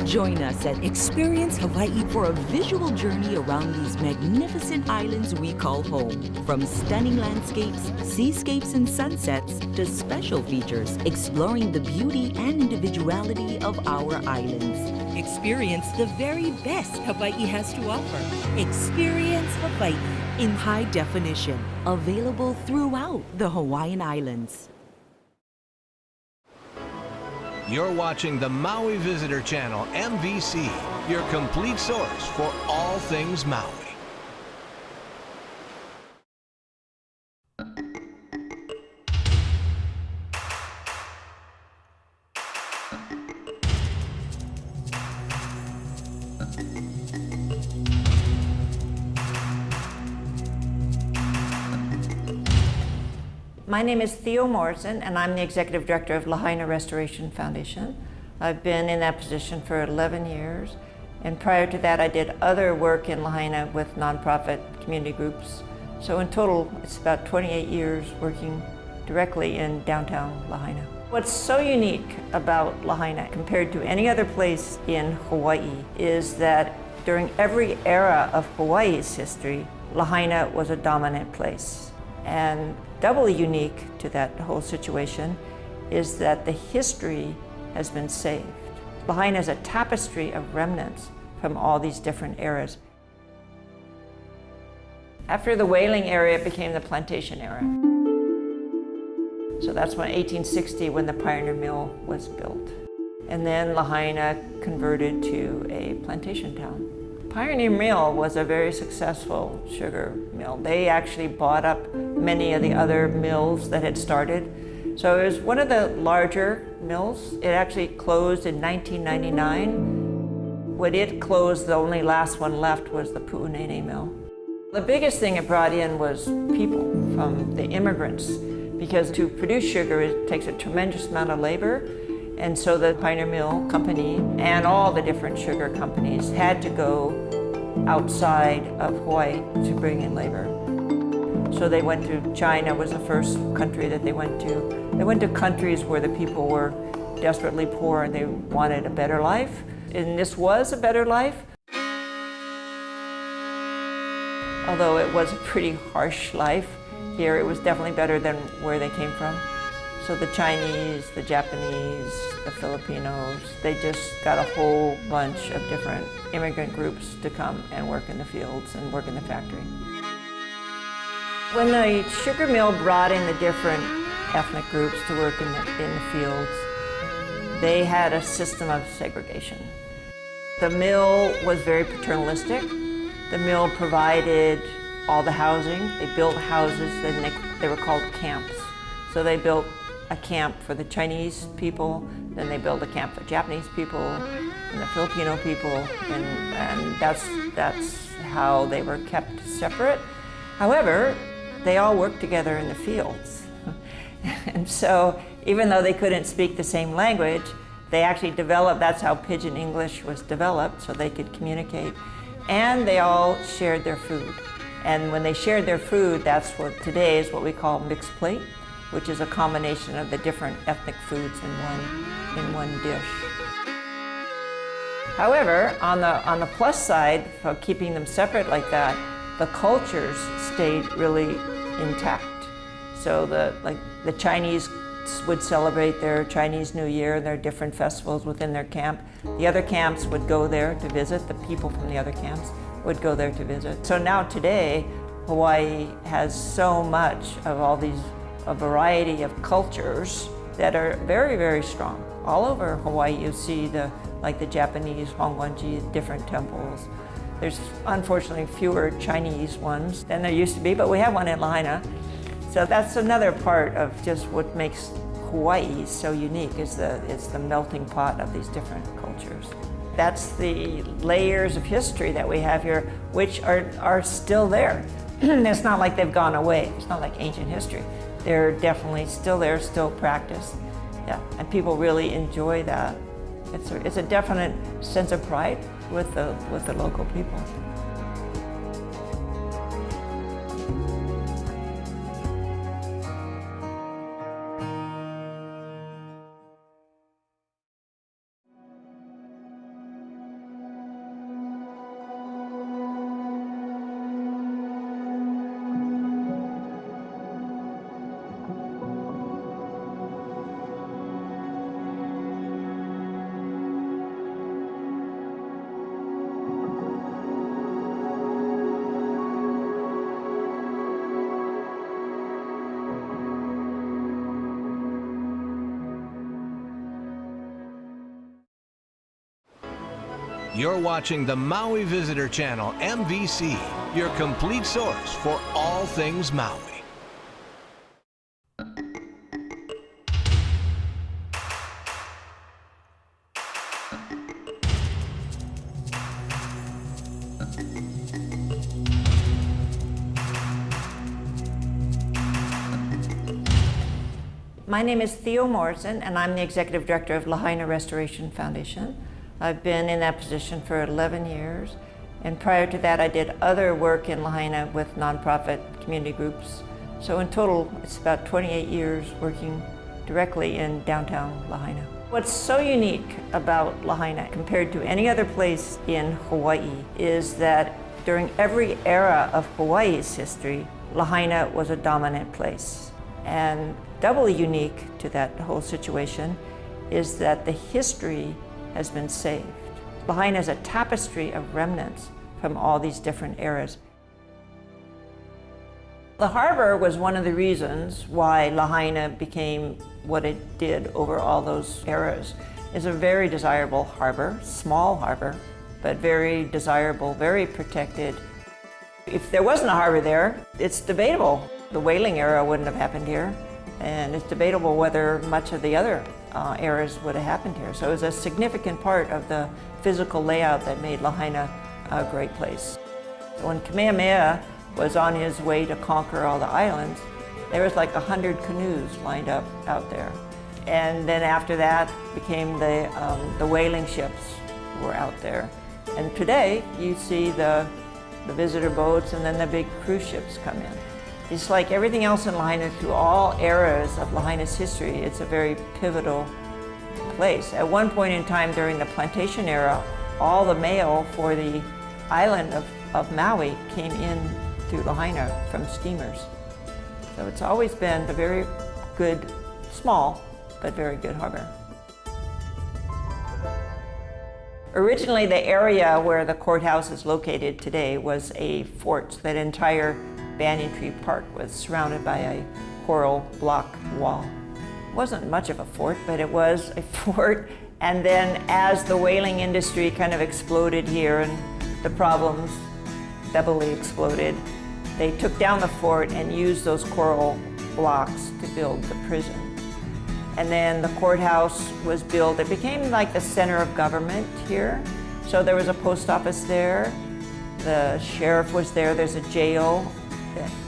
Join us at Experience Hawaii for a visual journey around these magnificent islands we call home. From stunning landscapes, seascapes, and sunsets to special features exploring the beauty and individuality of our islands. Experience the very best Hawaii has to offer. Experience Hawaii in high definition. Available throughout the Hawaiian Islands.
You're watching the Maui Visitor Channel, MVC, your complete source for all things Maui.
My name is Theo Morrison, and I'm the Executive Director of Lahaina Restoration Foundation. I've been in that position for 11 years, and prior to that I did other work in Lahaina with nonprofit community groups. So in total, it's about 28 years working directly in downtown Lahaina. What's so unique about Lahaina compared to any other place in Hawaii is that during every era of Hawaii's history, Lahaina was a dominant place. And doubly unique to that whole situation is that the history has been saved. Lahaina is a tapestry of remnants from all these different eras. After the whaling era, it became the plantation era. So that's when 1860 when the Pioneer Mill was built. And then Lahaina converted to a plantation town. Pioneer Mill was a very successful sugar mill. They actually bought up many of the other mills that had started. So it was one of the larger mills. It actually closed in 1999. When it closed, the only last one left was the Pu'unene Mill. The biggest thing it brought in was people from the immigrants, because to produce sugar, it takes a tremendous amount of labor. And so the Pioneer Mill Company and all the different sugar companies had to go outside of Hawaii to bring in labor. So they went to China, was the first country that they went to. They went to countries where the people were desperately poor and they wanted a better life. And this was a better life. Although it was a pretty harsh life, here it was definitely better than where they came from. So the Chinese, the Japanese, the Filipinos, they just got a whole bunch of different immigrant groups to come and work in the fields and work in the factory. When the sugar mill brought in the different ethnic groups to work in the fields, they had a system of segregation. The mill was very paternalistic. The mill provided all the housing. They built houses, and they were called camps. So they built a camp for the Chinese people, then they built a camp for Japanese people and the Filipino people, and that's how they were kept separate. However, they all worked together in the fields. And so even though they couldn't speak the same language, they actually developed, that's how Pidgin English was developed, so they could communicate. And they all shared their food. And when they shared their food, that's what today is what we call mixed plate, which is a combination of the different ethnic foods in one dish. However, on the plus side, for keeping them separate like that, the cultures stayed really intact. So the Chinese would celebrate their Chinese New Year and their different festivals within their camp. The other camps would go there to visit. The people from the other camps would go there to visit. So now today, Hawaii has so much of all these a variety of cultures that are very, very strong. All over Hawaii, you see the Japanese Hongwanji, different temples. There's unfortunately fewer Chinese ones than there used to be, but we have one in Lahaina. So that's another part of just what makes Hawaii so unique, is it's the melting pot of these different cultures. That's the layers of history that we have here, which are still there. It's not like they've gone away. It's not like ancient history. They're definitely still there, still practiced. Yeah, and people really enjoy that. It's a definite sense of pride with the local people.
You're watching the Maui Visitor Channel, MVC, your complete source for all things Maui.
My name is Theo Morrison, and I'm the Executive Director of Lahaina Restoration Foundation. I've been in that position for 11 years, and prior to that I did other work in Lahaina with nonprofit community groups. So in total, it's about 28 years working directly in downtown Lahaina. What's so unique about Lahaina compared to any other place in Hawaii is that during every era of Hawaii's history, Lahaina was a dominant place. And doubly unique to that whole situation is that the history has been saved. Lahaina is a tapestry of remnants from all these different eras. The harbor was one of the reasons why Lahaina became what it did over all those eras. It's a very desirable harbor, small harbor, but very desirable, very protected. If there wasn't a harbor there, it's debatable. The whaling era wouldn't have happened here, and it's debatable whether much of the other eras would have happened here. So it was a significant part of the physical layout that made Lahaina a great place. When Kamehameha was on his way to conquer all the islands, there was like 100 canoes lined up out there. And then after that became the whaling ships were out there. And today you see the visitor boats and then the big cruise ships come in. It's like everything else in Lahaina through all eras of Lahaina's history, it's a very pivotal place. At one point in time during the plantation era, all the mail for the island of Maui came in through Lahaina from steamers. So it's always been a very good, small, but very good harbor. Originally, the area where the courthouse is located today was a fort. That entire Banyan Tree Park was surrounded by a coral block wall. It wasn't much of a fort, but it was a fort. And then as the whaling industry kind of exploded here and the problems doubly exploded, they took down the fort and used those coral blocks to build the prison. And then the courthouse was built. It became like the center of government here. So there was a post office there. The sheriff was there. There's a jail,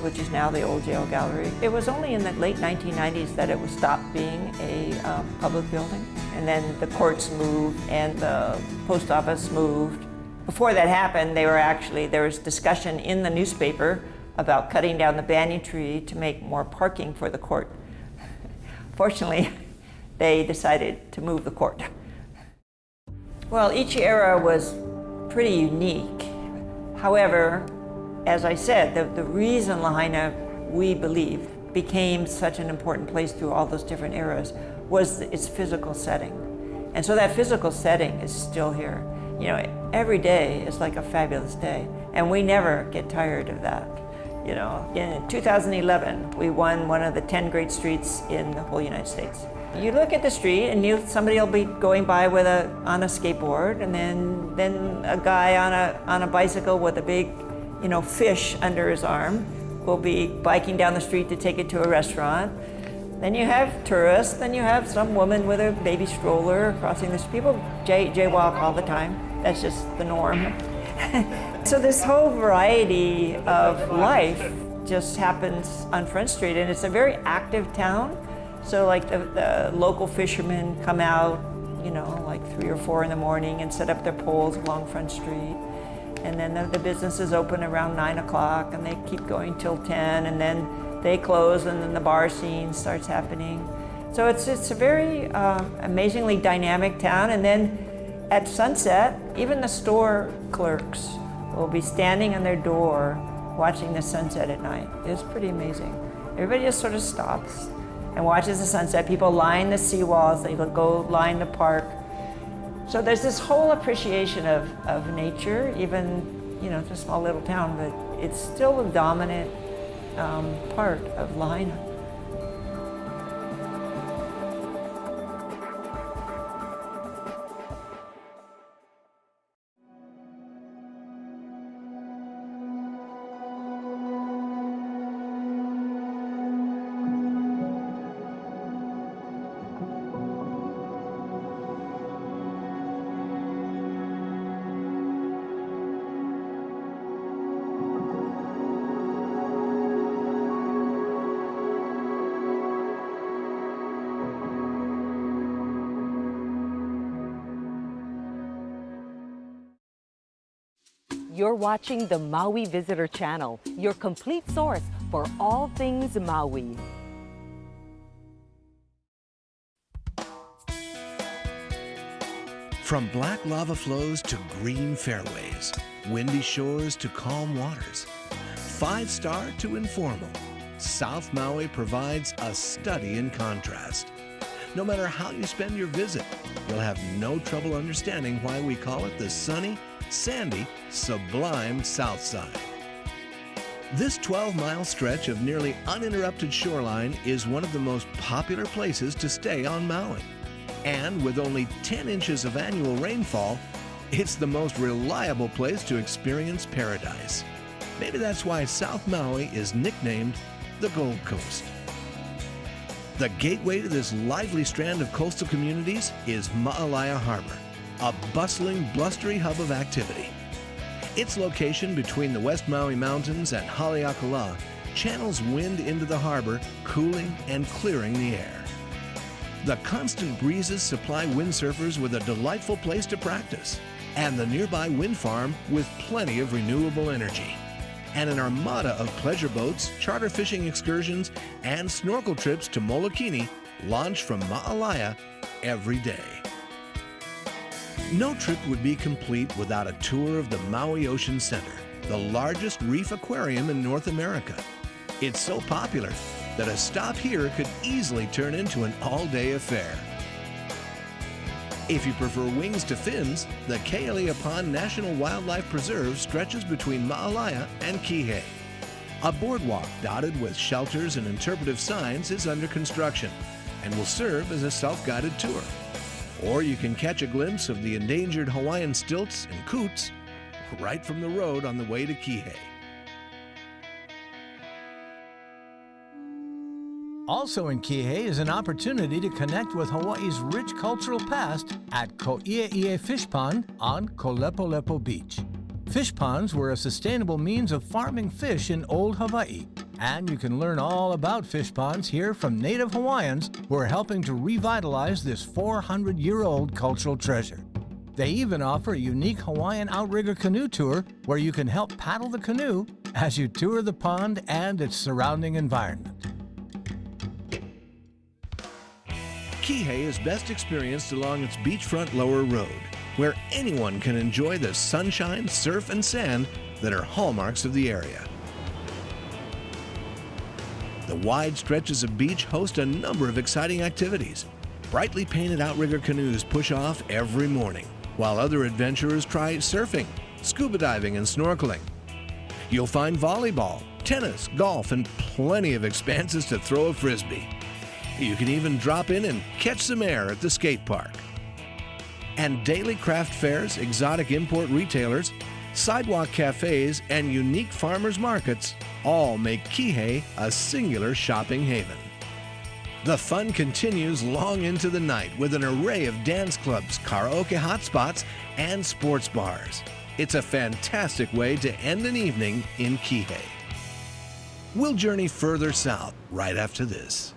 which is now the old jail gallery. It was only in the late 1990s that it was stopped being a public building. And then the courts moved and the post office moved. Before that happened, there was discussion in the newspaper about cutting down the banyan tree to make more parking for the court. Fortunately, they decided to move the court. Well, each era was pretty unique. However, as I said, the reason Lahaina, we believe, became such an important place through all those different eras was its physical setting. And so that physical setting is still here. You know, every day is like a fabulous day, and we never get tired of that. You know, in 2011, we won one of the 10 great streets in the whole United States. You look at the street and somebody will be going by on a skateboard, and then a guy on a bicycle with a big, fish under his arm will be biking down the street to take it to a restaurant. Then you have tourists, then you have some woman with a baby stroller crossing the street. People jaywalk all the time. That's just the norm. So this whole variety of life just happens on Front Street, and it's a very active town. So like the local fishermen come out, like 3 or 4 in the morning and set up their poles along Front Street. And then the businesses open around 9 o'clock and they keep going till 10, and then they close, and then the bar scene starts happening. So it's a very amazingly dynamic town. And then at sunset, even the store clerks will be standing on their door watching the sunset at night. It's pretty amazing. Everybody just sort of stops and watches the sunset. People line the seawalls, they go line the park. So there's this whole appreciation of nature, even, it's a small little town, but it's still a dominant part of Lahaina.
You're watching the Maui Visitor Channel, your complete source for all things Maui.
From black lava flows to green fairways, windy shores to calm waters, 5-star to informal, South Maui provides a study in contrast. No matter how you spend your visit, you'll have no trouble understanding why we call it the sunny, sandy, sublime South Side. This 12-mile stretch of nearly uninterrupted shoreline is one of the most popular places to stay on Maui. And with only 10 inches of annual rainfall, it's the most reliable place to experience paradise. Maybe that's why South Maui is nicknamed the Gold Coast. The gateway to this lively strand of coastal communities is Ma'alaia Harbor, a bustling, blustery hub of activity. Its location between the West Maui Mountains and Haleakala channels wind into the harbor, cooling and clearing the air. The constant breezes supply windsurfers with a delightful place to practice, and the nearby wind farm with plenty of renewable energy. And an armada of pleasure boats, charter fishing excursions, and snorkel trips to Molokini launch from Ma'alaia every day. No trip would be complete without a tour of the Maui Ocean Center, the largest reef aquarium in North America. It's so popular that a stop here could easily turn into an all-day affair. If you prefer wings to fins, the Ke'elea Pond National Wildlife Preserve stretches between Ma'alaia and Kihei. A boardwalk dotted with shelters and interpretive signs is under construction and will serve as a self-guided tour. Or you can catch a glimpse of the endangered Hawaiian stilts and coots right from the road on the way to Kihei.
Also in Kihei is an opportunity to connect with Hawaii's rich cultural past at Ko'i'ie Fish Pond on Kolepolepo Beach. Fish ponds were a sustainable means of farming fish in old Hawaii, and you can learn all about fish ponds here from native Hawaiians who are helping to revitalize this 400-year-old cultural treasure. They even offer a unique Hawaiian outrigger canoe tour where you can help paddle the canoe as you tour the pond and its surrounding environment.
Kihei is best experienced along its beachfront lower road, where anyone can enjoy the sunshine, surf, and sand that are hallmarks of the area. The wide stretches of beach host a number of exciting activities. Brightly painted outrigger canoes push off every morning, while other adventurers try surfing, scuba diving, and snorkeling. You'll find volleyball, tennis, golf, and plenty of expanses to throw a frisbee. You can even drop in and catch some air at the skate park. And daily craft fairs, exotic import retailers, sidewalk cafes, and unique farmers markets all make Kihei a singular shopping haven. The fun continues long into the night with an array of dance clubs, karaoke hotspots, and sports bars. It's a fantastic way to end an evening in Kihei. We'll journey further south right after this.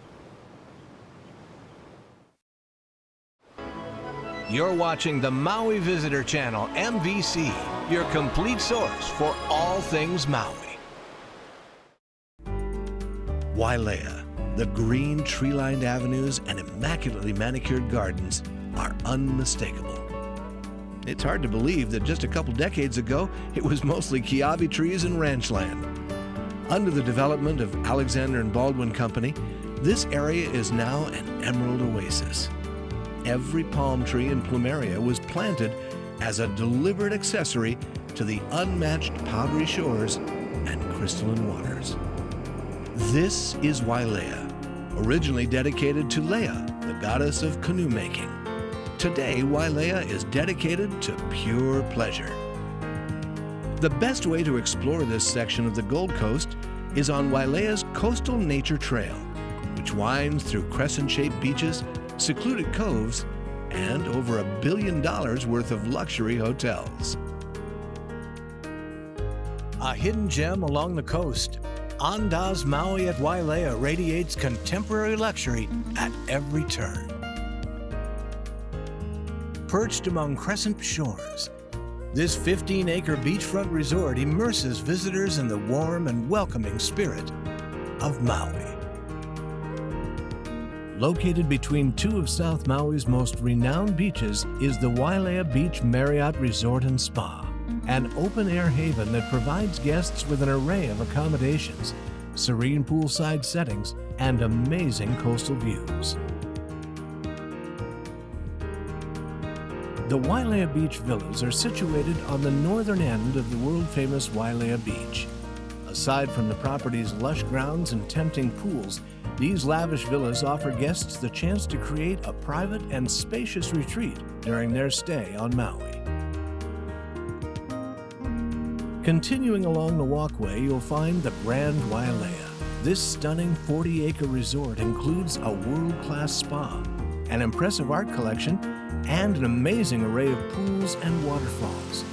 You're watching the Maui Visitor Channel, MVC, your complete source for all things Maui. Wailea, the green tree-lined avenues and immaculately manicured gardens are unmistakable. It's hard to believe that just a couple decades ago, it was mostly kiawe trees and ranch land. Under the development of Alexander and Baldwin Company, this area is now an emerald oasis. Every palm tree in Plumeria was planted as a deliberate accessory to the unmatched powdery shores and crystalline waters. This is Wailea, originally dedicated to Le'a, the goddess of canoe making. Today, Wailea is dedicated to pure pleasure. The best way to explore this section of the Gold Coast is on Wailea's Coastal Nature Trail, which winds through crescent-shaped beaches, secluded coves, and over $1 billion worth of luxury hotels.
A hidden gem along the coast, Andaz Maui at Wailea radiates contemporary luxury at every turn. Perched among crescent shores, This 15-acre beachfront resort immerses visitors in the warm and welcoming spirit of Maui. Located between two of South Maui's most renowned beaches is the Wailea Beach Marriott Resort and Spa, an open-air haven that provides guests with an array of accommodations, serene poolside settings, and amazing coastal views. The Wailea Beach Villas are situated on the northern end of the world-famous Wailea Beach. Aside from the property's lush grounds and tempting pools, these lavish villas offer guests the chance to create a private and spacious retreat during their stay on Maui. Continuing along the walkway, you'll find the Grand Wailea. This stunning 40-acre resort includes a world-class spa, an impressive art collection, and an amazing array of pools and waterfalls.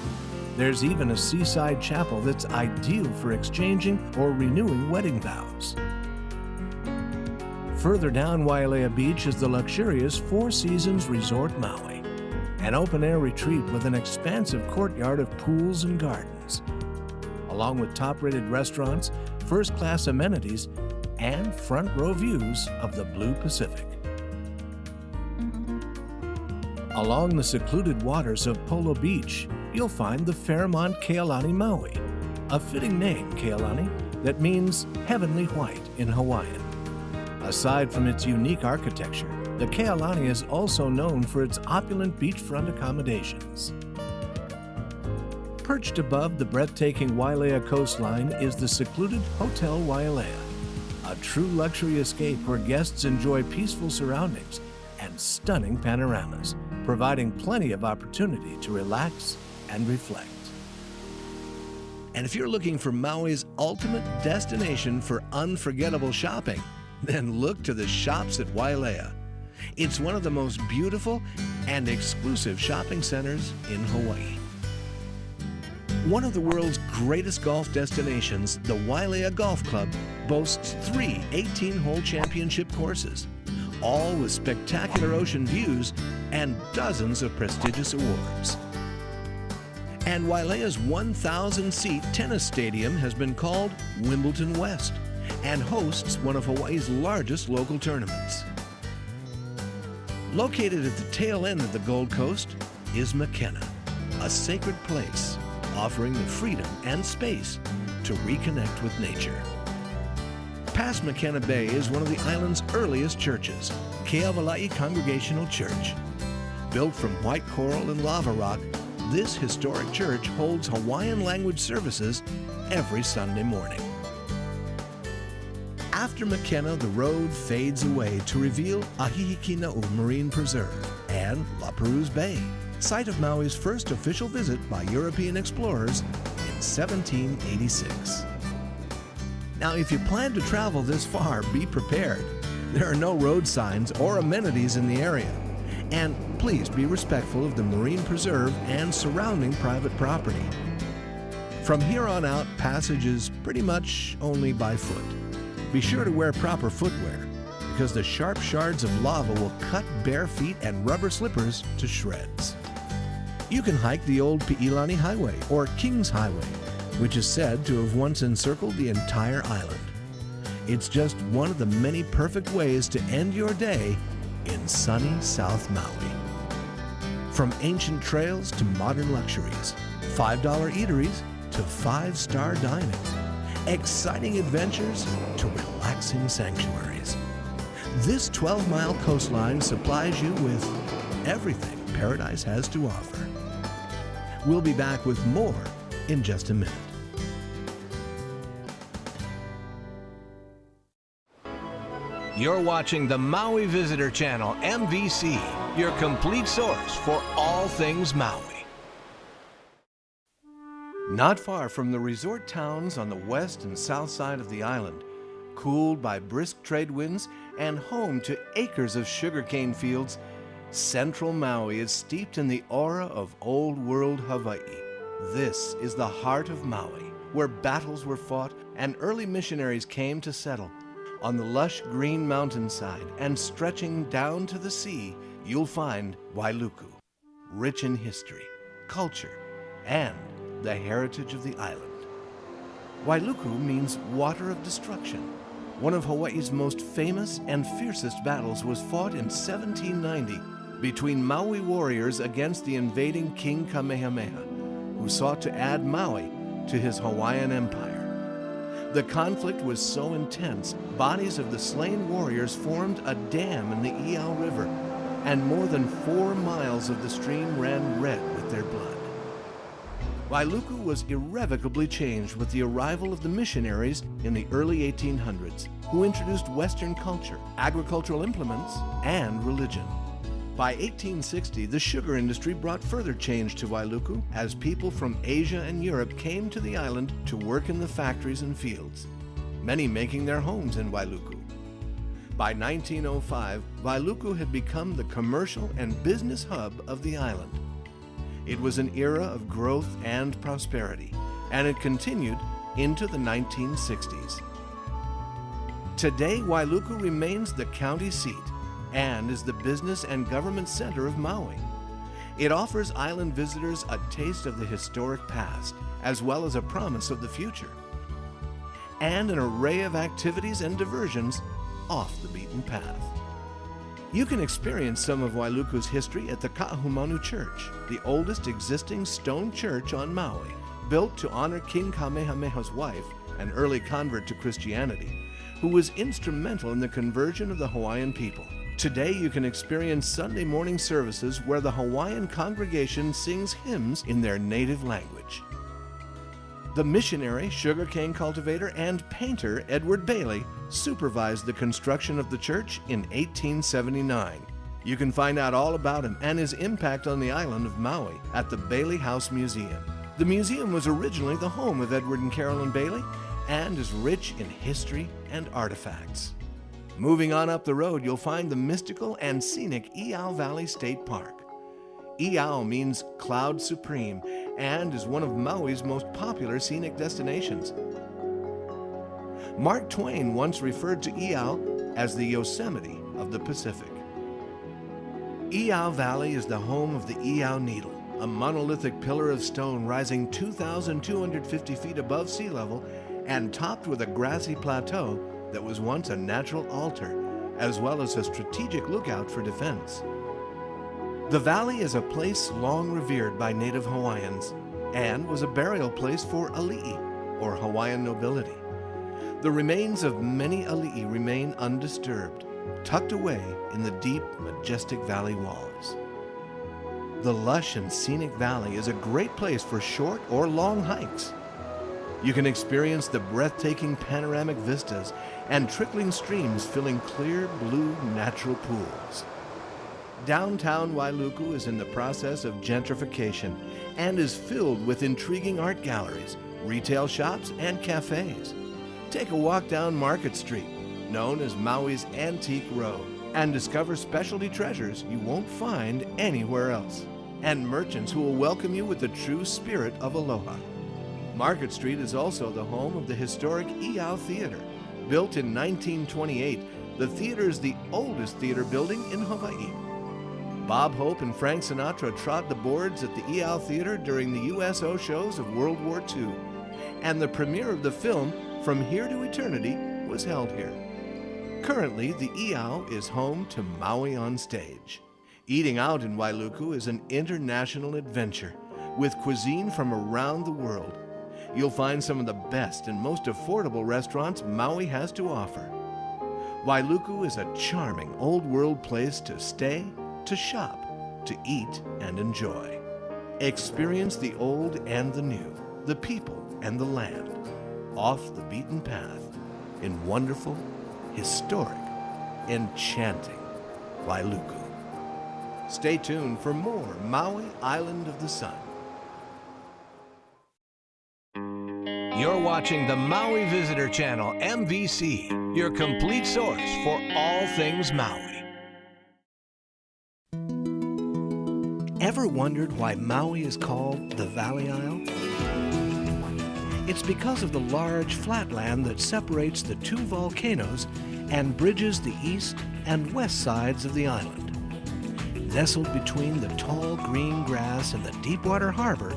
There's even a seaside chapel that's ideal for exchanging or renewing wedding vows. Further down Wailea Beach is the luxurious Four Seasons Resort Maui, an open-air retreat with an expansive courtyard of pools and gardens, along with top-rated restaurants, first-class amenities, and front-row views of the Blue Pacific. Along the secluded waters of Polo Beach, you'll find the Fairmont Kealani Maui, a fitting name, Kealani, that means heavenly white in Hawaiian. Aside from its unique architecture, the Kealani is also known for its opulent beachfront accommodations. Perched above the breathtaking Wailea coastline is the secluded Hotel Wailea, a true luxury escape where guests enjoy peaceful surroundings and stunning panoramas, providing plenty of opportunity to relax and reflect. And if you're looking for Maui's ultimate destination for unforgettable shopping, then look to the Shops at Wailea. It's one of the most beautiful and exclusive shopping centers in Hawaii. One of the world's greatest golf destinations, the Wailea Golf Club boasts 3 18-hole championship courses, all with spectacular ocean views and dozens of prestigious awards. And Wailea's 1,000-seat tennis stadium has been called Wimbledon West and hosts one of Hawaii's largest local tournaments. Located at the tail end of the Gold Coast is Makena, a sacred place offering the freedom and space to reconnect with nature. Past Makena Bay is one of the island's earliest churches, Keavalai Congregational Church. Built from white coral and lava rock, this historic church holds Hawaiian language services every Sunday morning. After Makena, the road fades away to reveal Ahihikina'u Marine Preserve and La Perouse Bay, site of Maui's first official visit by European explorers in 1786. Now, if you plan to travel this far, be prepared. There are no road signs or amenities in the area. And please be respectful of the Marine Preserve and surrounding private property. From here on out, passage is pretty much only by foot. Be sure to wear proper footwear, because the sharp shards of lava will cut bare feet and rubber slippers to shreds. You can hike the old Pi'ilani Highway, or King's Highway, which is said to have once encircled the entire island. It's just one of the many perfect ways to end your day in sunny South Maui. From ancient trails to modern luxuries, $5 eateries to 5-star dining, exciting adventures to relaxing sanctuaries. This 12-mile coastline supplies you with everything paradise has to offer. We'll be back with more in just a minute. You're watching the Maui Visitor Channel, MVC, your complete source for all things Maui. Not far from the resort towns on the west and south side of the island, cooled by brisk trade winds and home to acres of sugarcane fields, central Maui is steeped in the aura of old world Hawaii. This is the heart of Maui, where battles were fought and early missionaries came to settle. On the lush green mountainside and stretching down to the sea, you'll find Wailuku, rich in history, culture,
and the heritage of the island. Wailuku means water of destruction. One of Hawaii's most famous and fiercest battles was fought in 1790 between Maui warriors against the invading King Kamehameha, who sought to add Maui to his Hawaiian empire. The conflict was so intense, bodies of the slain warriors formed a dam in the Iao River, and more than 4 miles of the stream ran red with their blood. Wailuku was irrevocably changed with the arrival of the missionaries in the early 1800s, who introduced Western culture, agricultural implements, and religion. By 1860, the sugar industry brought further change to Wailuku as people from Asia and Europe came to the island to work in the factories and fields, many making their homes in Wailuku. By 1905, Wailuku had become the commercial and business hub of the island. It was an era of growth and prosperity, and it continued into the 1960s. Today, Wailuku remains the county seat and is the business and government center of Maui. It offers island visitors a taste of the historic past, as well as a promise of the future, and an array of activities and diversions off the beaten path. You can experience some of Wailuku's history at the Ka'ahumanu Church, the oldest existing stone church on Maui, built to honor King Kamehameha's wife, an early convert to Christianity, who was instrumental in the conversion of the Hawaiian people. Today you can experience Sunday morning services where the Hawaiian congregation sings hymns in their native language. The missionary, sugarcane cultivator, and painter Edward Bailey supervised the construction of the church in 1879. You can find out all about him and his impact on the island of Maui at the Bailey House Museum. The museum was originally the home of Edward and Carolyn Bailey and is rich in history and artifacts. Moving on up the road, you'll find the mystical and scenic Iao Valley State Park. Iao means cloud supreme and is one of Maui's most popular scenic destinations. Mark Twain once referred to Iao as the Yosemite of the Pacific. Iao Valley is the home of the Iao Needle, a monolithic pillar of stone rising 2,250 feet above sea level and topped with a grassy plateau that was once a natural altar, as well as a strategic lookout for defense. The valley is a place long revered by native Hawaiians and was a burial place for ali'i, or Hawaiian nobility. The remains of many ali'i remain undisturbed, tucked away in the deep, majestic valley walls. The lush and scenic valley is a great place for short or long hikes. You can experience the breathtaking panoramic vistas and trickling streams filling clear blue natural pools. Downtown Wailuku is in the process of gentrification and is filled with intriguing art galleries, retail shops, and cafes. Take a walk down Market Street, known as Maui's Antique Row, and discover specialty treasures you won't find anywhere else, and merchants who will welcome you with the true spirit of Aloha. Market Street is also the home of the historic Iao Theater. Built in 1928, the theater is the oldest theater building in Hawaii. Bob Hope and Frank Sinatra trod the boards at the Iao Theater during the USO shows of World War II, and the premiere of the film From Here to Eternity was held here. Currently, the Iao is home to Maui on Stage. Eating out in Wailuku is an international adventure, with cuisine from around the world. You'll find some of the best and most affordable restaurants Maui has to offer. Wailuku is a charming old-world place to stay, to shop, to eat, and enjoy. Experience the old and the new, the people and the land, off the beaten path, in wonderful, historic, enchanting Wailuku. Stay tuned for more Maui Island of the Sun.
You're watching the Maui Visitor Channel, MVC, your complete source for all things Maui.
Ever wondered why Maui is called the Valley Isle? It's because of the large flatland that separates the two volcanoes and bridges the east and west sides of the island. Nestled between the tall green grass and the deepwater harbor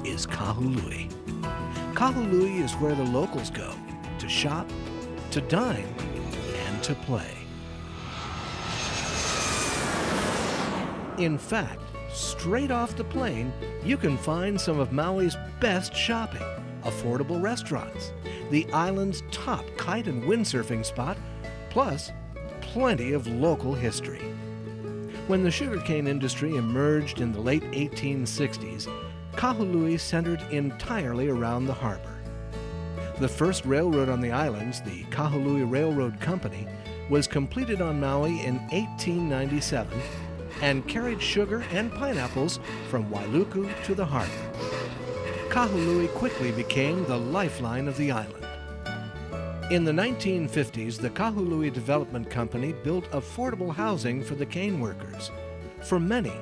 is Kahului. Kahului is where the locals go to shop, to dine, and to play. In fact, straight off the plane, you can find some of Maui's best shopping, affordable restaurants, the island's top kite and windsurfing spot, plus plenty of local history. When the sugarcane industry emerged in the late 1860s, Kahului centered entirely around the harbor. The first railroad on the islands, the Kahului Railroad Company, was completed on Maui in 1897 and carried sugar and pineapples from Wailuku to the harbor. Kahului quickly became the lifeline of the island. In the 1950s, the Kahului Development Company built affordable housing for the cane workers. For many,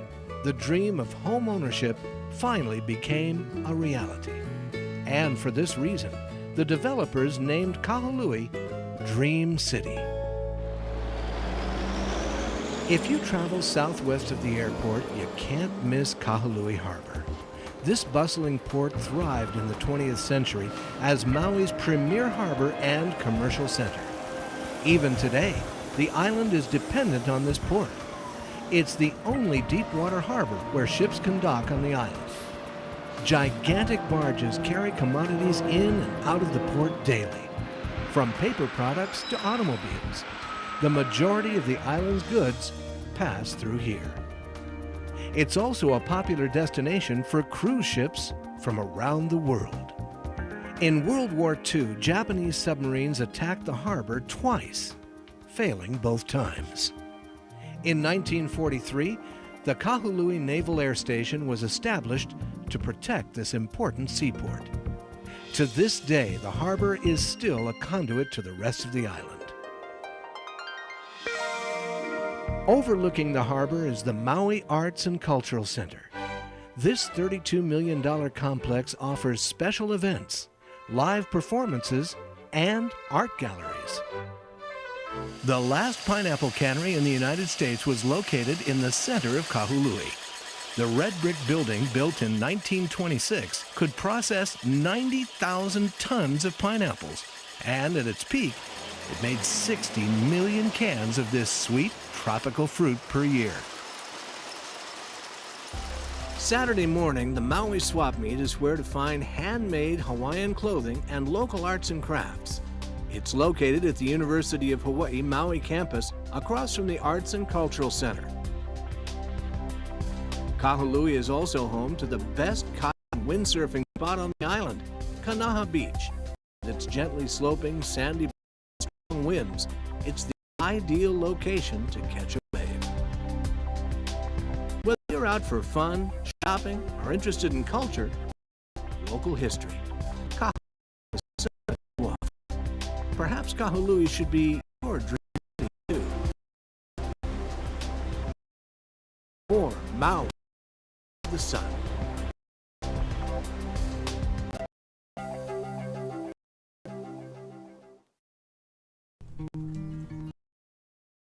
the dream of home ownership finally became a reality. And for this reason, the developers named Kahului Dream City. If you travel southwest of the airport, you can't miss Kahului Harbor. This bustling port thrived in the 20th century as Maui's premier harbor and commercial center. Even today, the island is dependent on this port. It's the only deep-water harbor where ships can dock on the island. Gigantic barges carry commodities in and out of the port daily, from paper products to automobiles. The majority of the island's goods pass through here. It's also a popular destination for cruise ships from around the world. In World War II, Japanese submarines attacked the harbor twice, failing both times. In 1943, the Kahului Naval Air Station was established to protect this important seaport. To this day, the harbor is still a conduit to the rest of the island. Overlooking the harbor is the Maui Arts and Cultural Center. This $32 million complex offers special events, live performances, and art galleries. The last pineapple cannery in the United States was located in the center of Kahului. The red brick building, built in 1926, could process 90,000 tons of pineapples, and at its peak, it made 60 million cans of this sweet, tropical fruit per year. Saturday morning, the Maui Swap Meet is where to find handmade Hawaiian clothing and local arts and crafts. It's located at the University of Hawaii Maui campus across from the Arts and Cultural Center. Kahului is also home to the best kite and windsurfing spot on the island, Kanaha Beach. With its gently sloping, sandy beach and strong winds, it's the ideal location to catch a wave. Whether you're out for fun, shopping, or interested in culture, local history, Kahului is certain to offer. Perhaps Kahului should be your dream too. For Maui, the sun.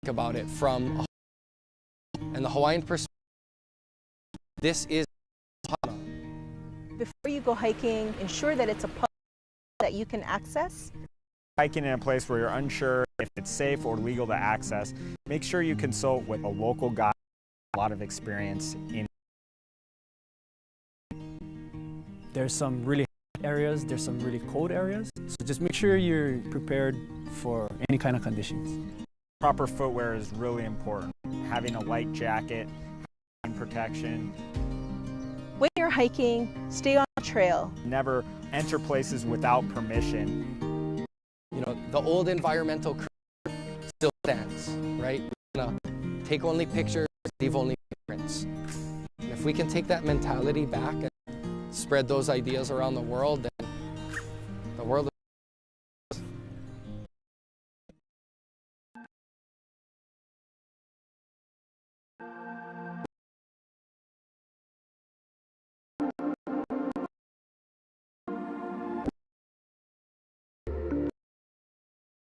About it from and the Hawaiian perspective. This is Ohana.
Before you go hiking, ensure that it's a public that you can access.
Hiking in a place where you're unsure if it's safe or legal to access, make sure you consult with a local guide with a lot of experience in.
There's some really hot areas, there's some really cold areas, so just make sure you're prepared for any kind of conditions.
Proper footwear is really important. Having a light jacket, protection.
When you're hiking, stay on the trail.
Never enter places without permission.
You know, the old environmental curve still stands, right? We're gonna take only pictures, leave only prints. And if we can take that mentality back and spread those ideas around the world, then the world